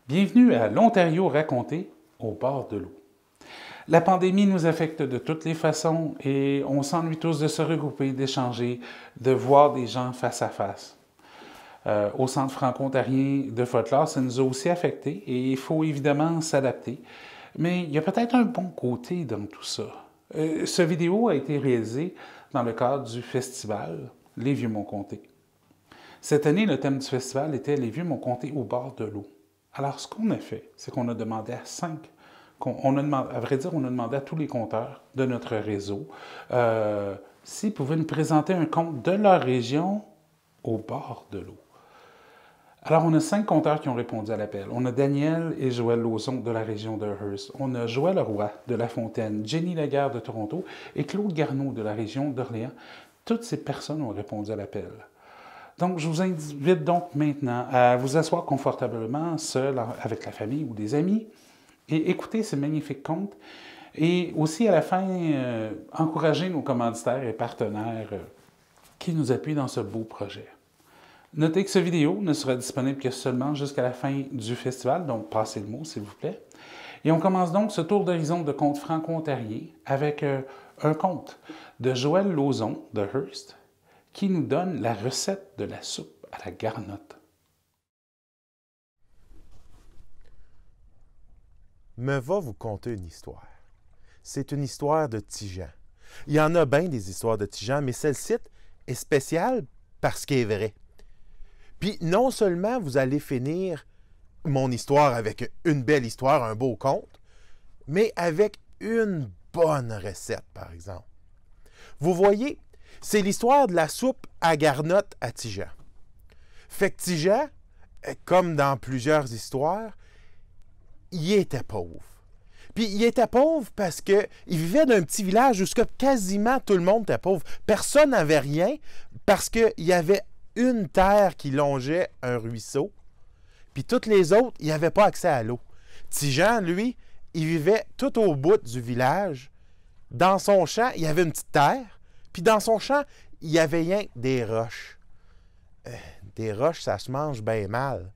Bienvenue à l'Ontario raconté au bord de l'eau. La pandémie nous affecte de toutes les façons et on s'ennuie tous de se regrouper, d'échanger, de voir des gens face à face. Au Centre franco-ontarien de folklore, ça nous a aussi affectés et il faut évidemment s'adapter. Mais il y a peut-être un bon côté dans tout ça. Ce vidéo a été réalisé dans le cadre du festival Les Vieux-Mont-Comté. Cette année, le thème du festival était Les Vieux-Mont-Comté au bord de l'eau. Alors, ce qu'on a fait, c'est qu'on a demandé à à vrai dire, on a demandé à tous les conteurs de notre réseau s'ils pouvaient nous présenter un conte de leur région au bord de l'eau. Alors, on a 5 conteurs qui ont répondu à l'appel. On a Daniel et Joël Lauzon de la région de Hearst. On a Joël Roy de La Fontaine, Jenny Laguerre de Toronto et Claude Garneau de la région d'Orléans. Toutes ces personnes ont répondu à l'appel. Donc, je vous invite donc maintenant à vous asseoir confortablement, seul, avec la famille ou des amis, et écouter ces magnifiques contes. Et aussi, à la fin, encourager nos commanditaires et partenaires qui nous appuient dans ce beau projet. Notez que cette vidéo ne sera disponible que seulement jusqu'à la fin du festival, donc passez le mot, s'il vous plaît. Et on commence donc ce tour d'horizon de contes franco-ontariens avec un conte de Joël Lauzon de Hearst, qui nous donne la recette de la soupe à la garnotte. Me va vous conter une histoire. C'est une histoire de Tijan. Il y en a bien des histoires de Tijan, mais celle-ci est spéciale parce qu'elle est vraie. Puis non seulement vous allez finir mon histoire avec une belle histoire, un beau conte, mais avec une bonne recette, par exemple. Vous voyez, c'est l'histoire de la soupe à garnotte à Tijan. Fait que Tijan, comme dans plusieurs histoires, il était pauvre. Puis il était pauvre parce qu'il vivait d'un petit village où quasiment tout le monde était pauvre. Personne n'avait rien parce qu'il y avait une terre qui longeait un ruisseau. Puis toutes les autres, il n'y avait pas accès à l'eau. Tijan, lui, il vivait tout au bout du village. Dans son champ, il y avait une petite terre. Puis dans son champ, il y avait rien que des roches. Des roches, ça se mange bien mal.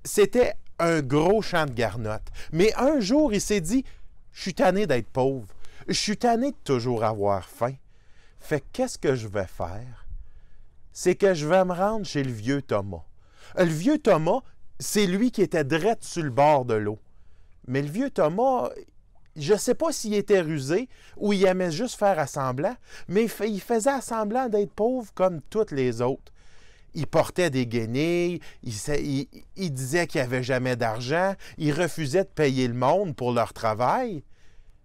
C'était un gros champ de garnotte. Mais un jour, il s'est dit, je suis tanné d'être pauvre. Je suis tanné de toujours avoir faim. Fait qu'est-ce que je vais faire? C'est que je vais me rendre chez le vieux Thomas. Le vieux Thomas, c'est lui qui était direct sur le bord de l'eau. Mais le vieux Thomas, je ne sais pas s'il était rusé ou il aimait juste faire assemblant, mais il faisait assemblant d'être pauvre comme toutes les autres. Il portait des guenilles, il disait qu'il n'avait jamais d'argent, il refusait de payer le monde pour leur travail.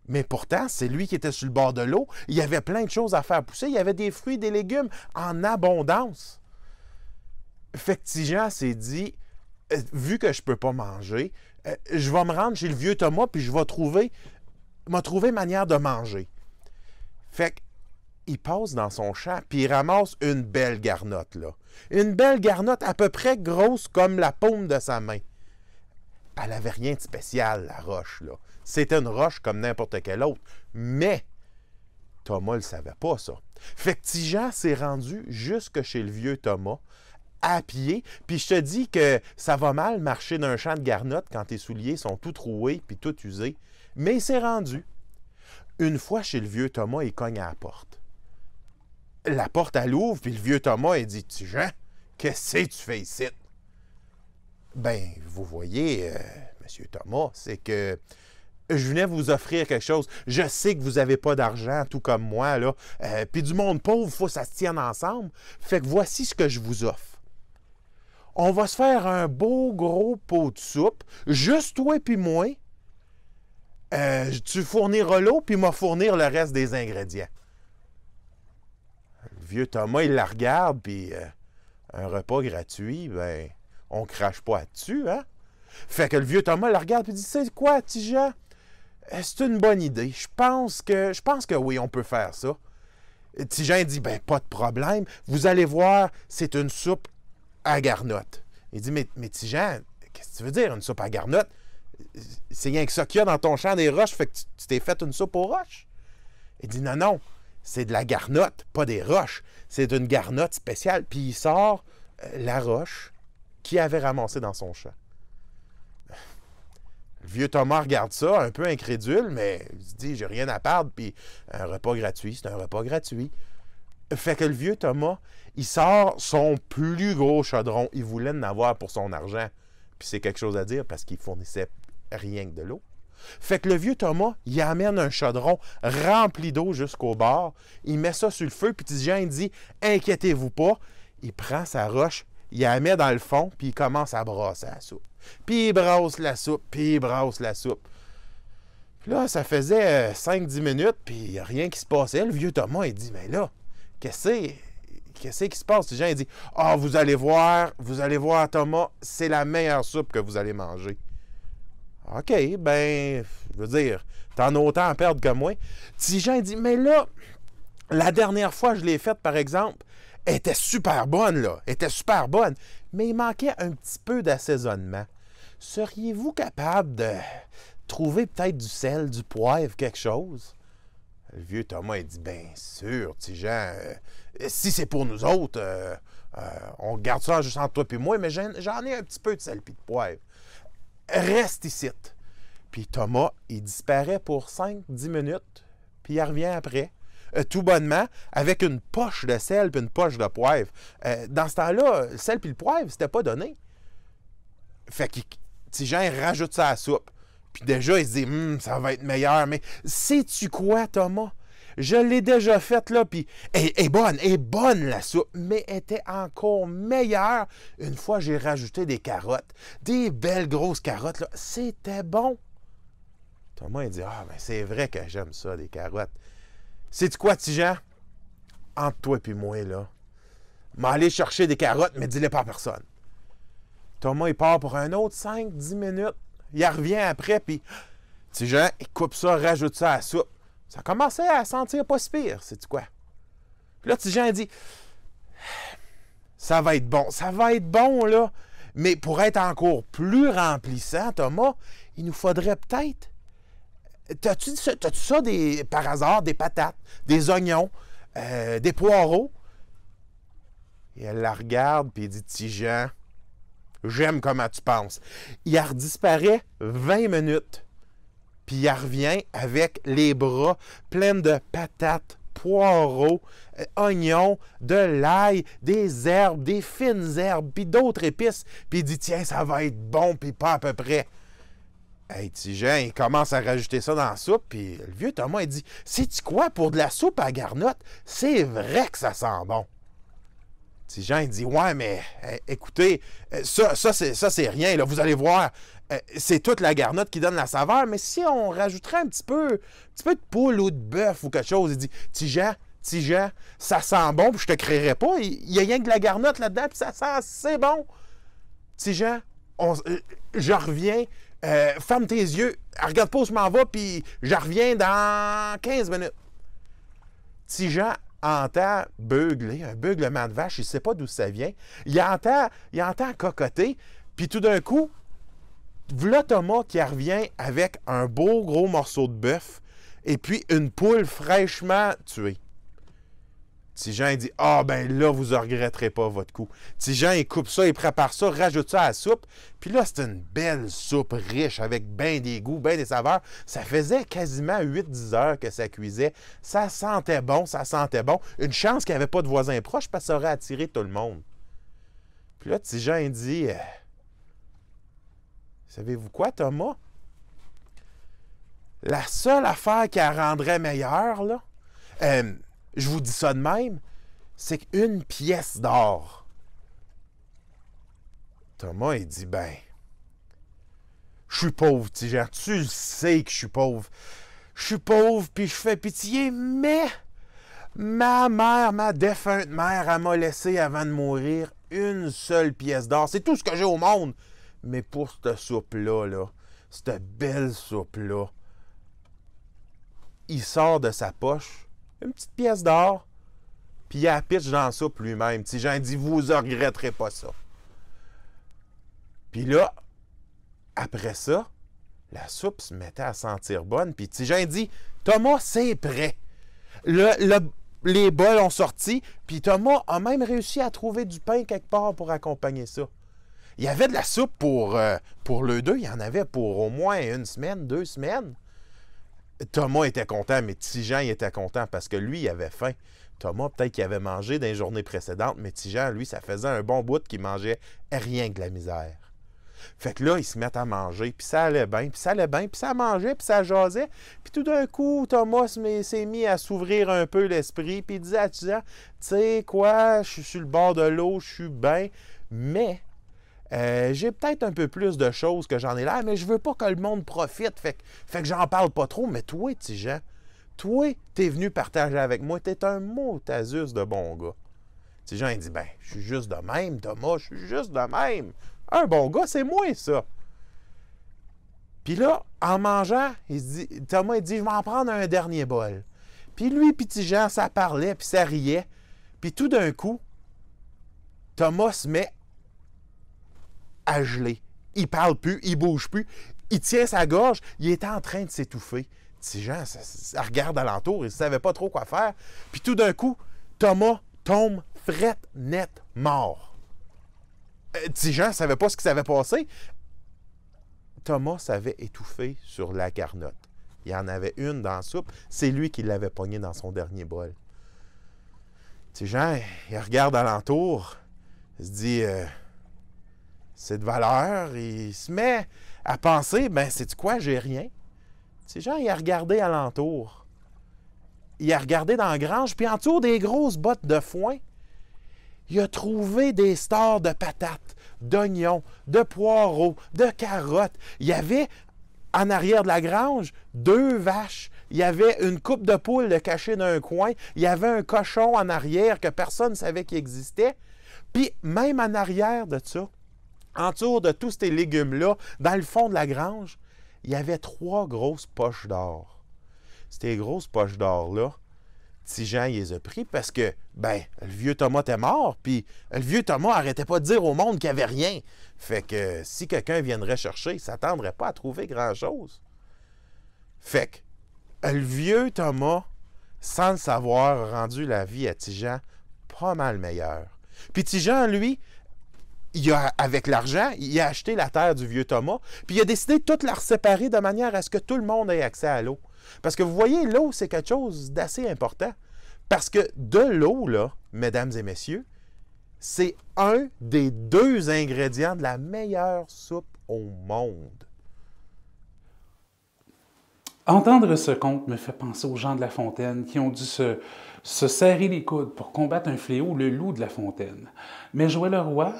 Mais pourtant, c'est lui qui était sur le bord de l'eau. Il y avait plein de choses à faire pousser. Il y avait des fruits et des légumes en abondance. Fait que Tijan s'est dit, vu que je ne peux pas manger, je vais me rendre chez le vieux Thomas puis je vais trouver manière de manger. Fait qu'il passe dans son champ puis il ramasse une belle garnotte, là. Une belle garnotte à peu près grosse comme la paume de sa main. Elle n'avait rien de spécial, la roche, là. C'était une roche comme n'importe quelle autre. Mais Thomas ne le savait pas, ça. Fait que Tijan s'est rendu jusque chez le vieux Thomas, à pied. Puis je te dis que ça va mal marcher d'un champ de garnotte quand tes souliers sont tout troués puis tout usés. Mais il s'est rendu. Une fois chez le vieux Thomas, il cogne à la porte. La porte, elle ouvre, puis le vieux Thomas, il dit, « Tijan, qu'est-ce que tu fais ici? » Ben, vous voyez, Monsieur Thomas, c'est que je venais vous offrir quelque chose. Je sais que vous n'avez pas d'argent, tout comme moi, là. Puis du monde pauvre, il faut que ça se tienne ensemble. Fait que voici ce que je vous offre. On va se faire un beau gros pot de soupe, juste toi puis moi. Tu fourniras l'eau, puis moi fournir le reste des ingrédients. Le vieux Thomas, il la regarde, puis un repas gratuit, ben, on crache pas là-dessus, hein? Fait que le vieux Thomas la regarde et dit, c'est quoi, Tijan? C'est une bonne idée. Je pense que oui, on peut faire ça. Tijan dit, ben, pas de problème. Vous allez voir, c'est une soupe à garnotte. Il dit, mais Tijan, qu'est-ce que tu veux dire, une soupe à garnotte? C'est rien que ça qu'il y a dans ton champ des roches, fait que tu t'es fait une soupe aux roches. Il dit, non, non, c'est de la garnotte, pas des roches. C'est d'une garnotte spéciale. Puis il sort la roche qu'il avait ramassée dans son champ. Le vieux Thomas regarde ça, un peu incrédule, mais il se dit, j'ai rien à perdre, puis un repas gratuit, c'est un repas gratuit. Fait que le vieux Thomas, il sort son plus gros chaudron. Il voulait en avoir pour son argent. Puis c'est quelque chose à dire parce qu'il fournissait rien que de l'eau. Fait que le vieux Thomas, il amène un chaudron rempli d'eau jusqu'au bord. Il met ça sur le feu, puis Tigeant, il dit, inquiétez-vous pas. Il prend sa roche, il la met dans le fond, puis il commence à brasser la soupe. Puis il brasse la soupe, puis il brasse la soupe. Puis là, ça faisait 5-10 minutes, puis il n'y a rien qui se passait. Le vieux Thomas, il dit, mais là, qu'est-ce qui se passe? Les gens ils disent, ah, vous allez voir, Thomas, c'est la meilleure soupe que vous allez manger. OK, ben, je veux dire, t'en as autant à perdre que moi. Tigeant dit, mais là, la dernière fois que je l'ai faite, par exemple, elle était super bonne, là. Elle était super bonne. Mais il manquait un petit peu d'assaisonnement. Seriez-vous capable de trouver peut-être du sel, du poivre, quelque chose? Le vieux Thomas, il dit, bien sûr, Tigeant, si c'est pour nous autres, on garde ça juste entre toi et moi, mais j'en ai un petit peu de sel et de poivre. Reste ici. Puis Thomas, il disparaît pour 5-10 minutes, puis il revient après, tout bonnement, avec une poche de sel et une poche de poivre. Dans ce temps-là, le sel et le poivre, c'était pas donné. Fait que Tigeant rajoute ça à la soupe. Puis déjà, il se dit, ça va être meilleur. Mais sais-tu quoi, Thomas? Je l'ai déjà faite, là, puis elle est bonne, la soupe, mais elle était encore meilleure une fois que j'ai rajouté des carottes. Des belles grosses carottes, là. C'était bon. Thomas, il dit, ah, ben c'est vrai que j'aime ça, des carottes. Sais-tu quoi, Tigeant? Entre toi et moi, là, m'aller chercher des carottes, mais dis-les pas à personne. Thomas, il part pour un autre 5-10 minutes. Il revient après, puis Tigeant, il coupe ça, rajoute ça à la soupe. Ça commençait à sentir pas si pire, sais-tu quoi? Puis là, Tigeant, il dit, ça va être bon, là. Mais pour être encore plus remplissant, Thomas, il nous faudrait peut-être... T'as-tu ça, par hasard, des patates, des oignons, des poireaux? Et elle la regarde, puis il dit, Tigeant, j'aime comment tu penses. Il redisparaît 20 minutes. Puis il revient avec les bras pleins de patates, poireaux, oignons, de l'ail, des herbes, des fines herbes, puis d'autres épices. Puis il dit, tiens, ça va être bon, puis pas à peu près. Hey, Tigeant, il commence à rajouter ça dans la soupe, puis le vieux Thomas, il dit, sais-tu quoi, pour de la soupe à garnotte, c'est vrai que ça sent bon. Tigeant, il dit, ouais, mais écoutez, ça c'est rien, là, vous allez voir, c'est toute la garnotte qui donne la saveur, mais si on rajouterait un petit peu de poule ou de bœuf ou quelque chose, il dit, Tigeant, ça sent bon, puis je te créerai pas, il y a rien que de la garnotte là-dedans, puis ça sent assez bon. Tigeant, je reviens, ferme tes yeux, regarde pas où je m'en vais, puis je reviens dans 15 minutes. Tigeant entend beugler, un beuglement de vache, il ne sait pas d'où ça vient. Il entend cocoter, puis tout d'un coup, voilà Thomas qui revient avec un beau gros morceau de bœuf et puis une poule fraîchement tuée. Tigeant, il dit, ah ben là, vous ne regretterez pas votre coup. Tigeant, il coupe ça, il prépare ça, rajoute ça à la soupe. Puis là, c'est une belle soupe riche avec bien des goûts, bien des saveurs. Ça faisait quasiment 8-10 heures que ça cuisait. Ça sentait bon. Une chance qu'il n'y avait pas de voisins proches parce que ça aurait attiré tout le monde. Puis là, Tigeant, il dit, savez-vous quoi, Thomas? La seule affaire qui la rendrait meilleure, là, je vous dis ça de même, c'est qu'une pièce d'or. Thomas, il dit, ben, je suis pauvre, Tigeant. Tu le sais que je suis pauvre. Je suis pauvre, puis je fais pitié, mais ma mère, ma défunte mère, elle m'a laissé avant de mourir une seule pièce d'or. C'est tout ce que j'ai au monde. Mais pour cette soupe-là, cette belle soupe-là, il sort de sa poche une petite pièce d'or, puis il la pitch dans la soupe lui-même. Tigeant dit, vous ne regretterez pas ça. Puis là, après ça, la soupe se mettait à sentir bonne, puis Tigeant dit, Thomas, c'est prêt. Les bols ont sorti, puis Thomas a même réussi à trouver du pain quelque part pour accompagner ça. Il y avait de la soupe pour le deux. Il y en avait pour au moins 1 semaine, 2 semaines. Thomas était content, mais Tijan, il était content parce que lui, il avait faim. Thomas, peut-être qu'il avait mangé dans les journées précédentes, mais Tijan, lui, ça faisait un bon bout qu'il mangeait rien que de la misère. Fait que là, ils se mettent à manger, puis ça allait bien, puis ça allait bien, puis ça mangeait, puis ça jasait. Puis tout d'un coup, Thomas s'est mis à s'ouvrir un peu l'esprit, puis il disait à Tijan, tu sais quoi, je suis sur le bord de l'eau, je suis bien, mais j'ai peut-être un peu plus de choses que j'en ai là, mais je veux pas que le monde profite, fait que j'en parle pas trop. Mais toi, Tijan, toi, t'es venu partager avec moi, t'es un mot tasus de bon gars. Tijan, il dit, ben, je suis juste de même, Thomas, je suis juste de même. Un bon gars, c'est moi, ça. Puis là, en mangeant, Thomas, il dit, je vais en prendre un dernier bol. Puis lui, puis Tijan, ça parlait, puis ça riait. Puis tout d'un coup, Thomas se met à geler. Il parle plus, il bouge plus. Il tient sa gorge, il est en train de s'étouffer. Tijan, ça regarde alentour, il ne savait pas trop quoi faire. Puis tout d'un coup, Thomas tombe fret net mort. Tijan ne savait pas ce qui s'avait passé. Thomas s'avait étouffé sur la garnotte. Il y en avait une dans la soupe. C'est lui qui l'avait pogné dans son dernier bol. Tijan, il regarde alentour. Il se dit, c'est de valeur. Il se met à penser, ben, sais-tu quoi, j'ai rien. Tijan, il a regardé alentour. Il a regardé dans la grange, puis en dessous des grosses bottes de foin, il a trouvé des stores de patates, d'oignons, de poireaux, de carottes. Il y avait, en arrière de la grange, 2 vaches. Il y avait une coupe de poules cachée dans un coin. Il y avait un cochon en arrière que personne ne savait qu'il existait. Puis, même en arrière de ça, autour de tous ces légumes-là, dans le fond de la grange, il y avait 3 grosses poches d'or. Ces grosses poches d'or-là, Tijan, il les a pris parce que, ben, le vieux Thomas était mort, puis le vieux Thomas arrêtait pas de dire au monde qu'il n'y avait rien. Fait que si quelqu'un viendrait chercher, il ne s'attendrait pas à trouver grand-chose. Fait que le vieux Thomas, sans le savoir, a rendu la vie à Tijan pas mal meilleure. Puis Tijan, lui, avec l'argent, il a acheté la terre du vieux Thomas, puis il a décidé de tout la séparer de manière à ce que tout le monde ait accès à l'eau. Parce que vous voyez, l'eau, c'est quelque chose d'assez important. Parce que de l'eau, là, mesdames et messieurs, c'est un des 2 ingrédients de la meilleure soupe au monde. Entendre ce conte me fait penser aux gens de La Fontaine qui ont dû se serrer les coudes pour combattre un fléau, le loup de La Fontaine. Mais Joël Leroy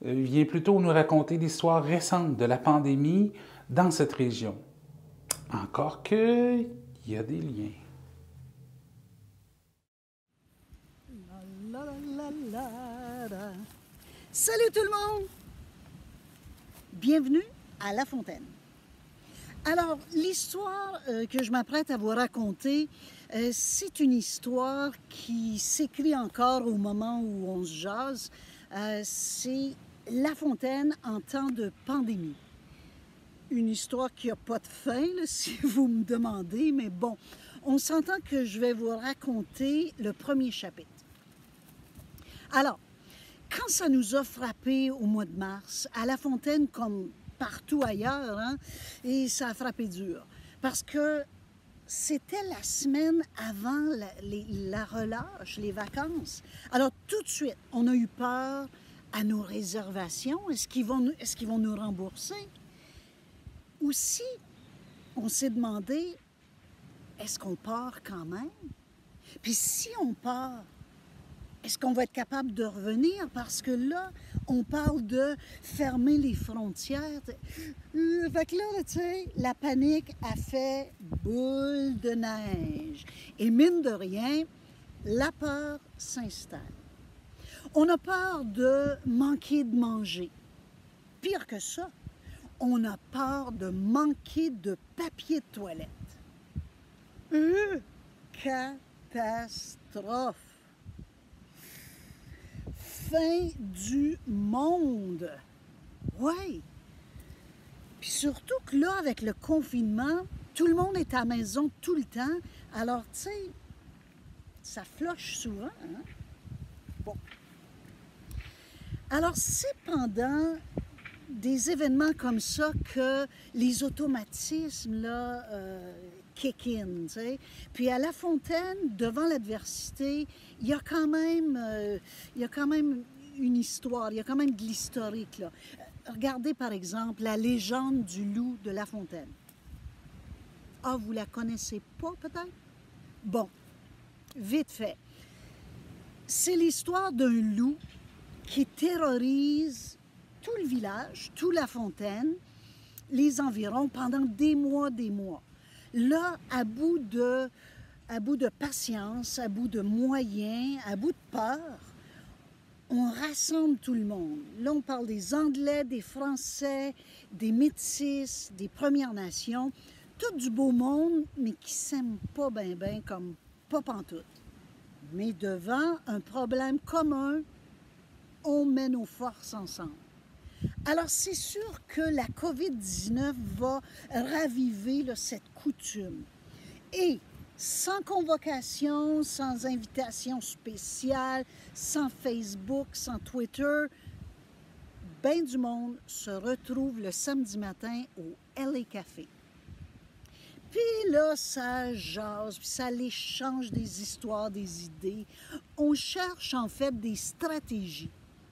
vient plutôt nous raconter l'histoire récente de la pandémie dans cette région. Encore que, il y a des liens. Salut tout le monde! Bienvenue à La Fontaine. Alors, l'histoire que je m'apprête à vous raconter, c'est une histoire qui s'écrit encore au moment où on se jase. C'est La Fontaine en temps de pandémie. Une histoire qui n'a pas de fin, là, si vous me demandez, mais bon, on s'entend que je vais vous raconter le premier chapitre. Alors, quand ça nous a frappé au mois de mars, à La Fontaine comme partout ailleurs, hein, et ça a frappé dur, parce que c'était la semaine avant la relâche, les vacances. Alors, tout de suite, on a eu peur à nos réservations. Est-ce qu'ils vont nous rembourser? Aussi, on s'est demandé, est-ce qu'on part quand même? Puis si on part, est-ce qu'on va être capable de revenir? Parce que là, on parle de fermer les frontières. Fait que là, tu sais, la panique a fait boule de neige. Et mine de rien, la peur s'installe. On a peur de manquer de manger. Pire que ça, on a peur de manquer de papier de toilette. Catastrophe! Fin du monde! Oui! Puis surtout que là, avec le confinement, tout le monde est à la maison tout le temps. Alors, tu sais, ça floche souvent, hein? Bon. Alors, c'est pendant des événements comme ça que les automatismes là, kick in. T'sais. Puis à La Fontaine, devant l'adversité, il y a quand même une histoire, il y a quand même de l'historique. Là. Regardez par exemple la légende du loup de La Fontaine. Ah, vous la connaissez pas peut-être? Bon, vite fait. C'est l'histoire d'un loup qui terrorise tout le village, tout La Fontaine, les environs pendant des mois, des mois. Là, à bout de patience, à bout de moyens, à bout de peur, on rassemble tout le monde. Là, on parle des Anglais, des Français, des Métis, des Premières Nations, tout du beau monde, mais qui s'aiment pas bien, comme pas pantoute. Mais devant un problème commun, on met nos forces ensemble. Alors, c'est sûr que la COVID-19 va raviver là, cette coutume. Et sans convocation, sans invitation spéciale, sans Facebook, sans Twitter, ben du monde se retrouve le samedi matin au LA Café. Puis là, ça jase, puis ça l'échange des histoires, des idées. On cherche en fait des stratégies,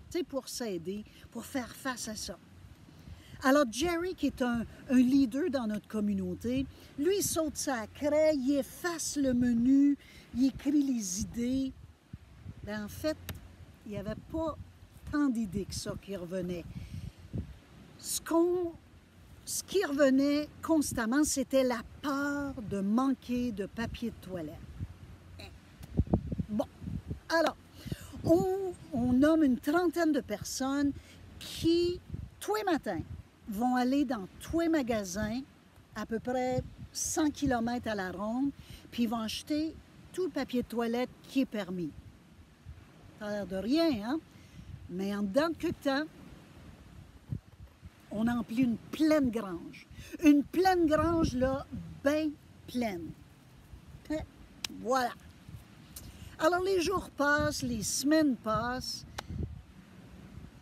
tu sais, pour s'aider, pour faire face à ça. Alors Jerry, qui est un leader dans notre communauté, lui, il saute sa craie, il efface le menu, il écrit les idées. Bien, en fait, il n'y avait pas tant d'idées que ça qui revenaient. Ce qui revenait constamment, c'était la peur de manquer de papier de toilette. Bon, alors, on nomme une trentaine de personnes qui, tous les matins, vont aller dans tous les magasins, à peu près 100 km à la ronde, puis ils vont acheter tout le papier de toilette qui est permis. Ça a l'air de rien, hein? Mais en dedans de quelques temps, on emplit une pleine grange. Une pleine grange, là, bien pleine. Voilà. Alors, les jours passent, les semaines passent.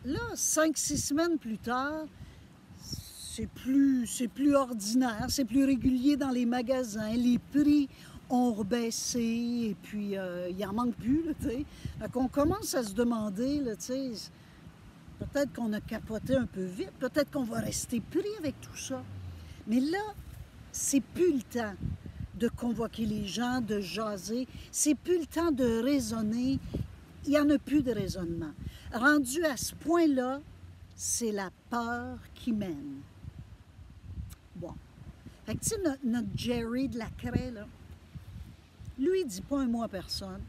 Là, 5-6 semaines plus tard, c'est plus ordinaire, c'est plus régulier dans les magasins. Les prix ont rebaissé et puis il en manque plus, là, tu sais. Donc, on commence à se demander, là, tu sais, peut-être qu'on a capoté un peu vite, peut-être qu'on va rester pris avec tout ça. Mais là, c'est plus le temps de convoquer les gens, de jaser. C'est plus le temps de raisonner. Il n'y en a plus de raisonnement. Rendu à ce point-là, c'est la peur qui mène. Bon. Fait que tu sais, notre Jerry de la craie, là, lui, il ne dit pas un mot à personne.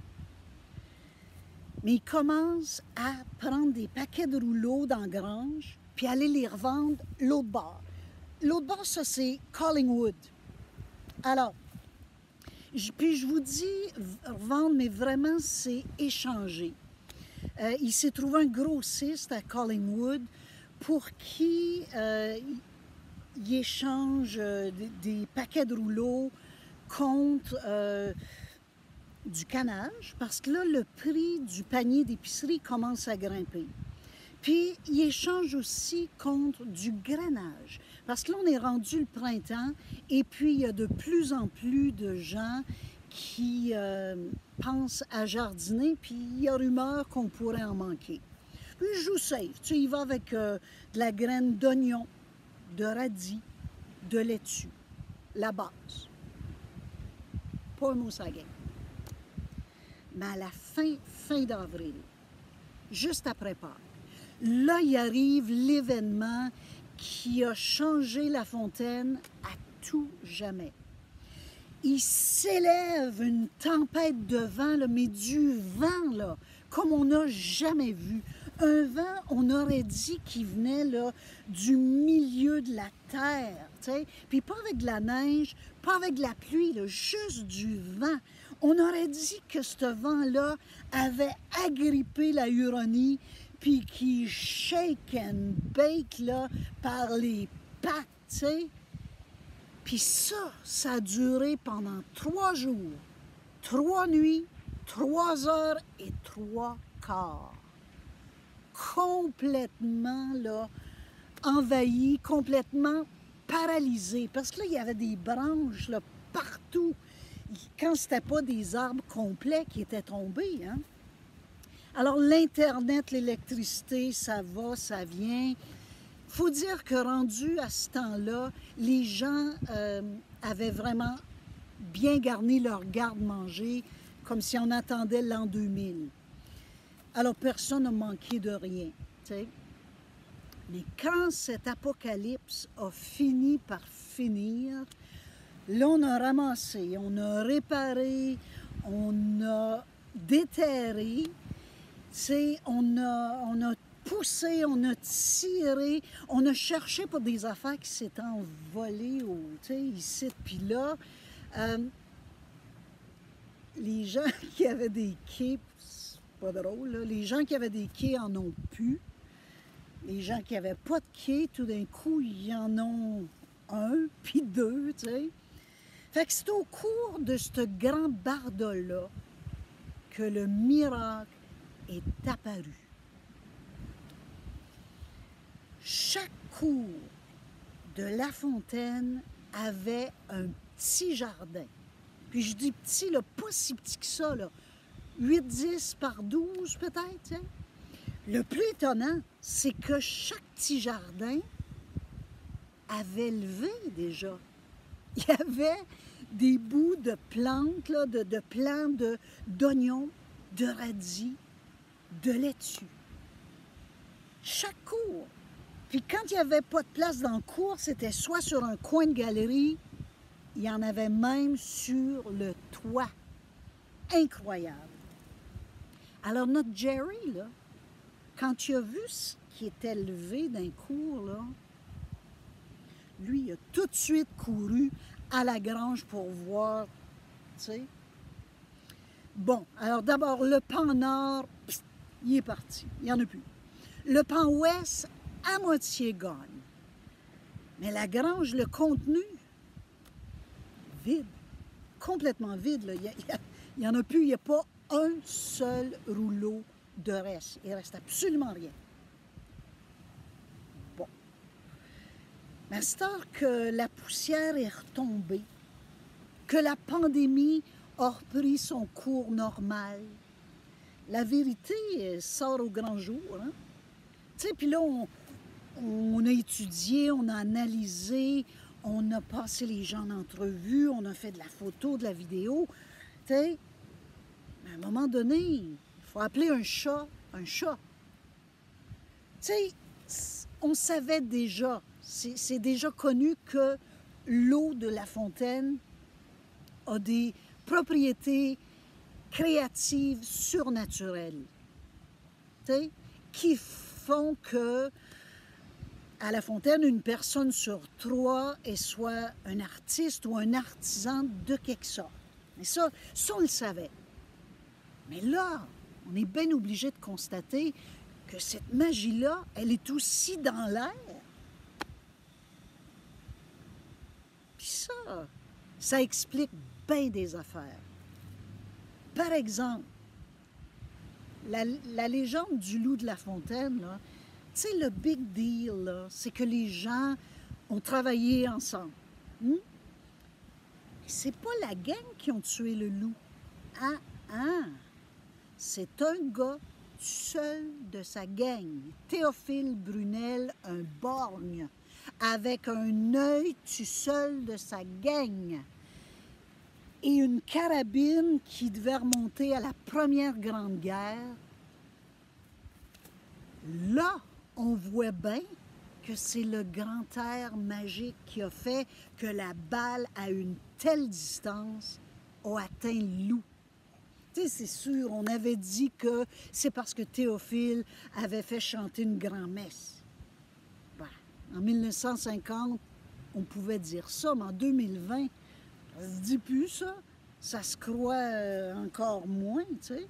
Mais il commence à prendre des paquets de rouleaux dans la grange, puis aller les revendre l'autre bord. L'autre bord, ça, c'est Collingwood. Alors, puis je vous dis revendre, mais vraiment, c'est échanger. Il s'est trouvé un grossiste à Collingwood pour qui il échange des paquets de rouleaux contre du canage, parce que là, le prix du panier d'épicerie commence à grimper. Puis, il échange aussi contre du grainage, parce que là, on est rendu le printemps, et puis il y a de plus en plus de gens qui pensent à jardiner, puis il y a rumeur qu'on pourrait en manquer. Puis, je joue safe. Tu sais, il va avec de la graine d'oignon, de radis, de laitue, la base. Pas un mot sur la game. Mais à la fin d'avril, juste après Pâques, là, il arrive l'événement qui a changé La Fontaine à tout jamais. Il s'élève une tempête de vent, là, mais du vent, là, comme on n'a jamais vu. Un vent, on aurait dit qu'il venait là, du milieu de la terre, tu sais. Puis pas avec de la neige, pas avec de la pluie, là, juste du vent. On aurait dit que ce vent-là avait agrippé la Huronie, puis qui shake and bake là, par les pattes, tu sais. Puis ça a duré pendant 3 jours, 3 nuits, 3 heures et 3 quarts. Complètement, là, envahi, complètement paralysé. Parce que là, il y avait des branches là, partout. Quand c'était pas des arbres complets qui étaient tombés. Hein? Alors, l'Internet, l'électricité, ça va, ça vient. Faut dire que rendu à ce temps-là, les gens avaient vraiment bien garni leur garde-manger, comme si on attendait l'an 2000. Alors, personne n'a manqué de rien, tu sais. Mais quand cet apocalypse a fini par finir, là, on a ramassé, on a réparé, on a déterré, tu sais, on a poussé, on a tiré, on a cherché pour des affaires qui s'étaient envolées, tu sais, ici, puis là. Les gens qui avaient des quais, c'est pas drôle, là, les gens qui avaient des quais en ont plus. Les gens qui n'avaient pas de quai, tout d'un coup, ils en ont un, puis deux, tu sais. Fait que c'est au cours de ce grand barda-là que le miracle est apparu. Chaque cour de La Fontaine avait un petit jardin. Puis je dis petit, là, pas si petit que ça, là. 8-10 par 12 peut-être, hein? Le plus étonnant, c'est que chaque petit jardin avait levé déjà. Il y avait des bouts de plantes, là, de plants d'oignons, de radis, de laitue. Chaque cour. Puis quand il n'y avait pas de place dans le cours, c'était soit sur un coin de galerie, il y en avait même sur le toit. Incroyable. Alors notre Jerry, là, quand il a vu ce qui était levé d'un cours, là, lui, il a tout de suite couru à la grange pour voir, tu sais. Bon, alors d'abord, le pan nord, pst, il est parti. Il n'y en a plus. Le pan ouest, à moitié gone. Mais la grange, le contenu, vide. Complètement vide. Là. Il n'y en a plus. Il n'y a pas un seul rouleau de reste. Il ne reste absolument rien. Bon. Mais à cette heure que la poussière est retombée, que la pandémie a repris son cours normal, la vérité sort au grand jour. Hein? Tu sais, puis là, on a étudié, on a analysé, on a passé les gens en entrevue, on a fait de la photo, de la vidéo. Tu sais, à un moment donné, il faut appeler un chat un chat. Tu sais, on savait déjà, c'est déjà connu que l'eau de La Fontaine a des propriétés créatives surnaturelles, tu sais, qui font que à La Fontaine, une personne sur 3 est soit un artiste ou un artisan de quelque sorte. Mais ça on le savait. Mais là, on est bien obligé de constater que cette magie-là, elle est aussi dans l'air. Puis ça explique bien des affaires. Par exemple, la légende du loup de La Fontaine, là, tu sais, le big deal, là, c'est que les gens ont travaillé ensemble. Mais c'est pas la gang qui ont tué le loup. C'est un gars seul de sa gang, Théophile Brunel, un borgne, avec un œil tout seul de sa gang et une carabine qui devait remonter à la Première Grande Guerre. Là, on voit bien que c'est le grand air magique qui a fait que la balle, à une telle distance, a atteint le loup. Tu sais, c'est sûr, on avait dit que c'est parce que Théophile avait fait chanter une grand-messe. Ben, en 1950, on pouvait dire ça, mais en 2020, ça se dit plus ça. Ça se croit encore moins, tu sais.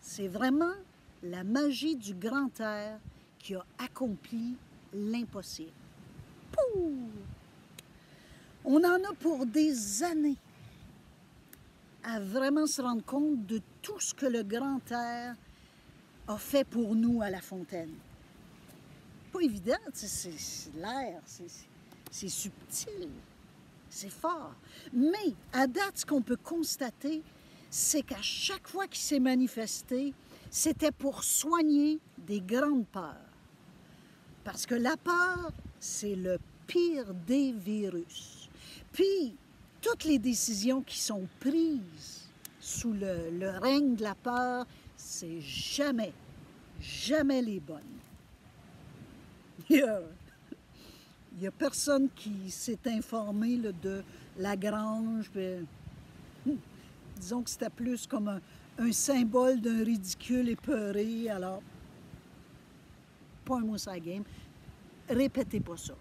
C'est vraiment la magie du grand air qui a accompli l'impossible. Pouh! On en a pour des années à vraiment se rendre compte de tout ce que le grand air a fait pour nous à La Fontaine. pas évident, c'est l'air, c'est subtil, c'est fort. Mais à date, ce qu'on peut constater, c'est qu'à chaque fois qu'il s'est manifesté, c'était pour soigner des grandes peurs. Parce que la peur, c'est le pire des virus. Puis, toutes les décisions qui sont prises sous le règne de la peur, c'est jamais les bonnes. Il y a personne qui s'est informé là, de Lagrange. Disons que c'était plus comme un symbole d'un ridicule épeuré. Alors, pas un mot sur la game. Répétez pas ça.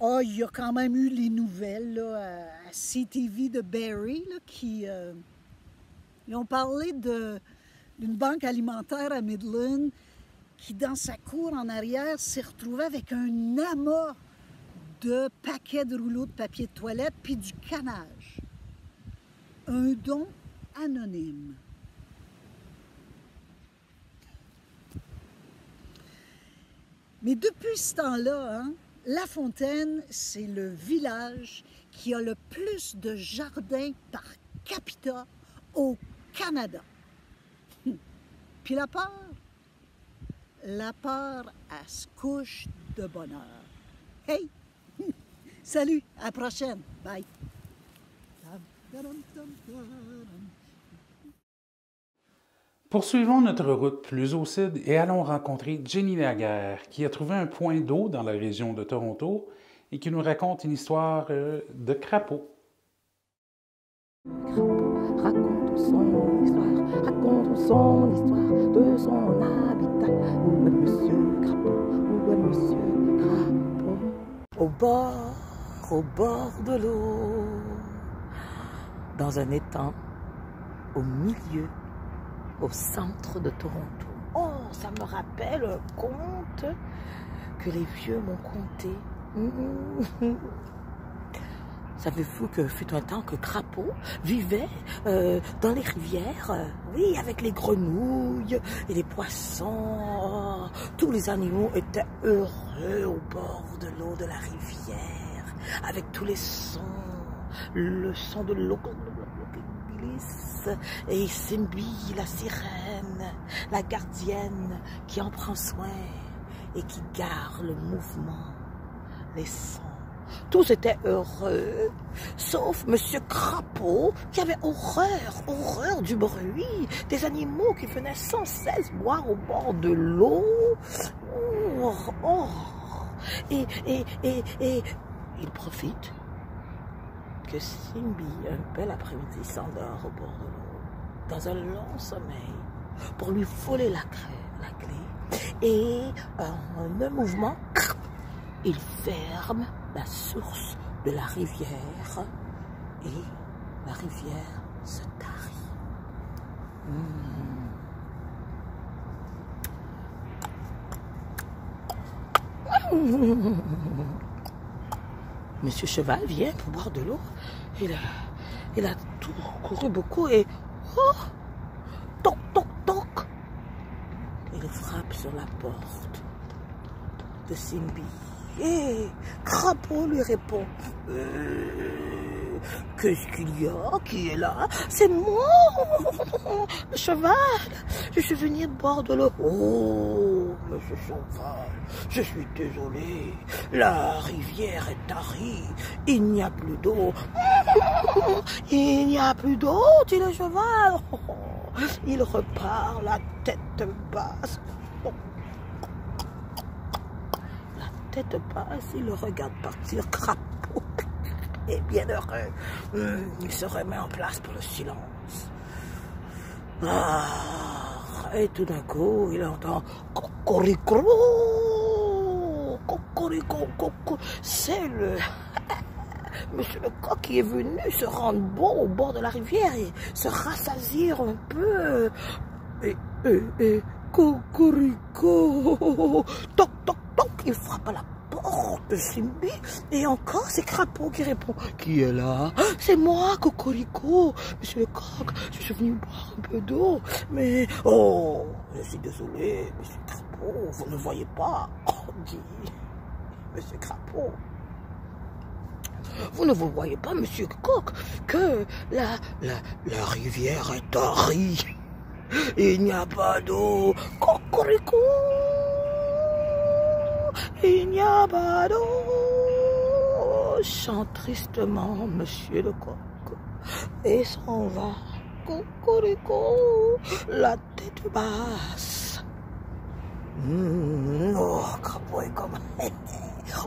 Ah, il y a quand même eu les nouvelles là, à CTV de Barrie là, qui ils ont parlé d'une banque alimentaire à Midland qui, dans sa cour en arrière, s'est retrouvée avec un amas de paquets de rouleaux de papier de toilette puis du canage. Un don anonyme. Mais depuis ce temps-là, hein, La Fontaine, c'est le village qui a le plus de jardins par capita au Canada. Puis la peur, elle se couche de bonheur. Hey! Salut, à la prochaine. Bye. Poursuivons notre route plus au sud et allons rencontrer Jenny Laguerre, qui a trouvé un point d'eau dans la région de Toronto et qui nous raconte une histoire de crapaud. Raconte son histoire de son habitat. Où est Monsieur Crapaud? Où est Monsieur Crapaud? Au bord de l'eau, dans un étang, au milieu, au centre de Toronto. Oh, ça me rappelle un conte que les vieux m'ont conté. Savez-vous que fut un temps que Crapaud vivait dans les rivières, oui, avec les grenouilles et les poissons. Oh, tous les animaux étaient heureux au bord de l'eau de la rivière, avec tous les sons, le son de l'eau qui glisse, et Simbi, la sirène, la gardienne qui en prend soin et qui garde le mouvement, les sons. Tous étaient heureux, sauf Monsieur Crapaud qui avait horreur du bruit, des animaux qui venaient sans cesse boire au bord de l'eau. Et il profite que Simbi, un bel après-midi, s'endort au bord de l'eau, dans un long sommeil, pour lui voler la clé. Et en un mouvement, il ferme la source de la rivière et la rivière se tarit. Monsieur Cheval vient pour boire de l'eau. Il a tout couru beaucoup et oh, toc toc toc. Il frappe sur la porte de Simbi. Et Crapaud lui répond, qu'est-ce qu'il y a? Qui est là? C'est moi, le cheval. Je suis venu de bord de l'eau. Oh, monsieur Cheval, je suis désolé. La rivière est tarie. Il n'y a plus d'eau. Il n'y a plus d'eau, dit le cheval. Il repart la tête basse. Tête basse, il le regarde partir. Crapaud est bien heureux. Il se remet en place pour le silence. Et tout d'un coup, il entend cocorico, cocorico, cocorico. C'est le Monsieur le coq qui est venu se rendre bon au bord de la rivière et se rassasir un peu. Et cocorico, toc toc. Il frappe à la porte de Simbi et encore c'est Crapaud qui répond. Qui est là? C'est moi, Cocorico. Monsieur le coq, je suis venu boire un peu d'eau. Mais, oh, je suis désolé, monsieur Crapaud. Crapaud, vous ne voyez pas, dit Monsieur Crapaud. Vous ne vous voyez pas, Monsieur Coq, que la rivière est tarie. Il n'y a pas d'eau. Cocorico. Il n'y a pas d'eau. Chante tristement Monsieur le Coq et s'en va. Cocorico. La tête basse. Oh, Crapaud est comme...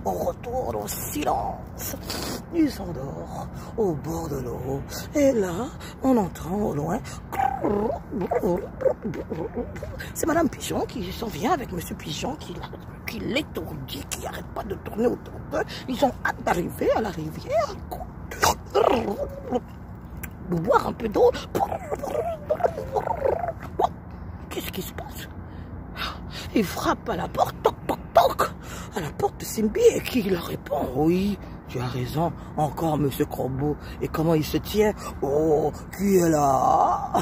On retourne au silence. Il s'endort au bord de l'eau. Et là, on entend au loin. C'est Madame Pigeon qui s'en vient avec Monsieur Pigeon qui l'étourdit, qui n'arrête pas de tourner autour d'eux. Ils ont hâte d'arriver à la rivière. De boire un peu d'eau. Qu'est-ce qui se passe? Il frappe à la porte. Toc, toc, toc. À la porte de Simbi et qui leur répond, oui, tu as raison, encore Monsieur Corbeau. Et comment il se tient? Oh, qui est là?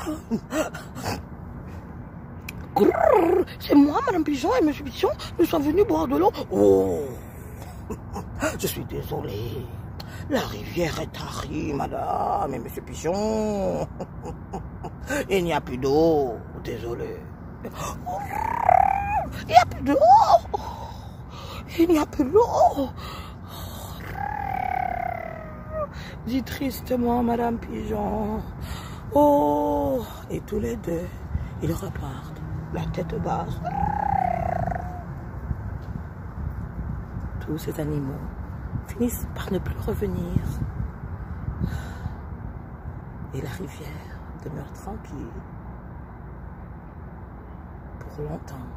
C'est moi, Madame Pigeon et Monsieur Pigeon, nous sommes venus boire de l'eau. Oh, je suis désolé. La rivière est tarie, Madame et Monsieur Pigeon. Il n'y a plus d'eau, désolé. Il n'y a plus d'eau. Il n'y a plus d'eau. Dit tristement Madame Pigeon. Oh, et tous les deux, ils repartent, la tête basse. Tous ces animaux finissent par ne plus revenir. Et la rivière demeure tranquille pour longtemps.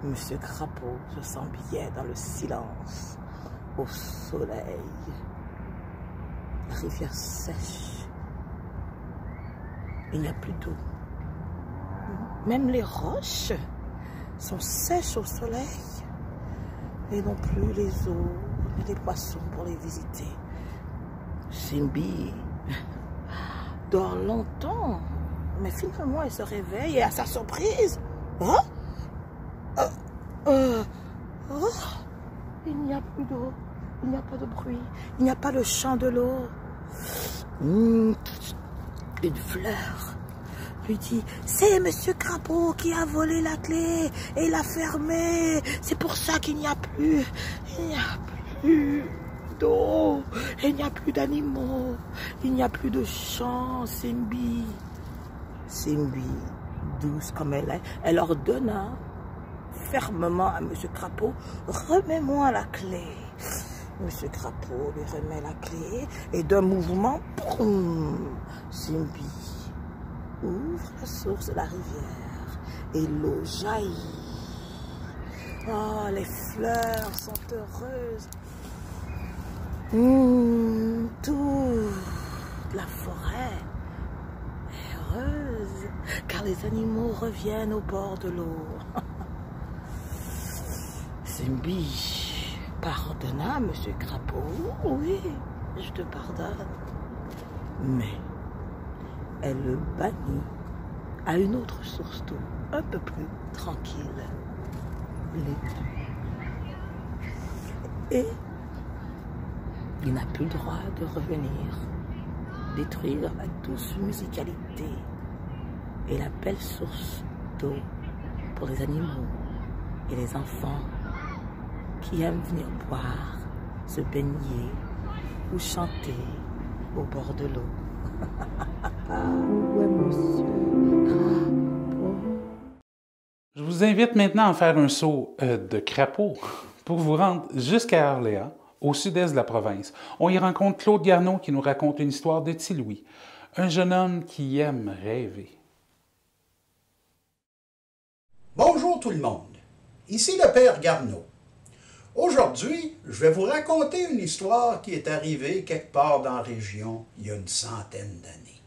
Monsieur Crapaud se sent bien dans le silence, au soleil. La rivière sèche. Il n'y a plus d'eau. Même les roches sont sèches au soleil. Et non plus les eaux, ni les poissons pour les visiter. Simbi dort longtemps, mais finalement elle se réveille et à sa surprise, hein? Il n'y a plus d'eau, il n'y a pas de bruit, il n'y a pas le chant de l'eau. Une fleur lui dit, c'est Monsieur Crapaud qui a volé la clé et l'a fermée. C'est pour ça qu'il n'y a plus, d'eau, il n'y a plus d'animaux, il n'y a plus de chant. Simbi, douce comme elle est, elle ordonna fermement à Monsieur Crapaud, remets-moi la clé. Monsieur Crapaud lui remet la clé et d'un mouvement, boum, Simbi ouvre la source de la rivière et l'eau jaillit. Oh, les fleurs sont heureuses. Toute la forêt est heureuse car les animaux reviennent au bord de l'eau. Simbi pardonna Monsieur Crapaud. Oui, je te pardonne. Mais elle le bannit à une autre source d'eau, un peu plus tranquille, l'étang. Et il n'a plus le droit de revenir, détruire la douce musicalité et la belle source d'eau pour les animaux et les enfants qui aiment venir boire, se baigner ou chanter au bord de l'eau. Ouais, Monsieur Crapaud. Je vous invite maintenant à faire un saut de crapaud pour vous rendre jusqu'à Orléans, au sud-est de la province. On y rencontre Claude Garneau qui nous raconte une histoire de Petit Louis, un jeune homme qui aime rêver. Bonjour tout le monde, ici le père Garneau. Aujourd'hui, je vais vous raconter une histoire qui est arrivée quelque part dans la région il y a une centaine d'années.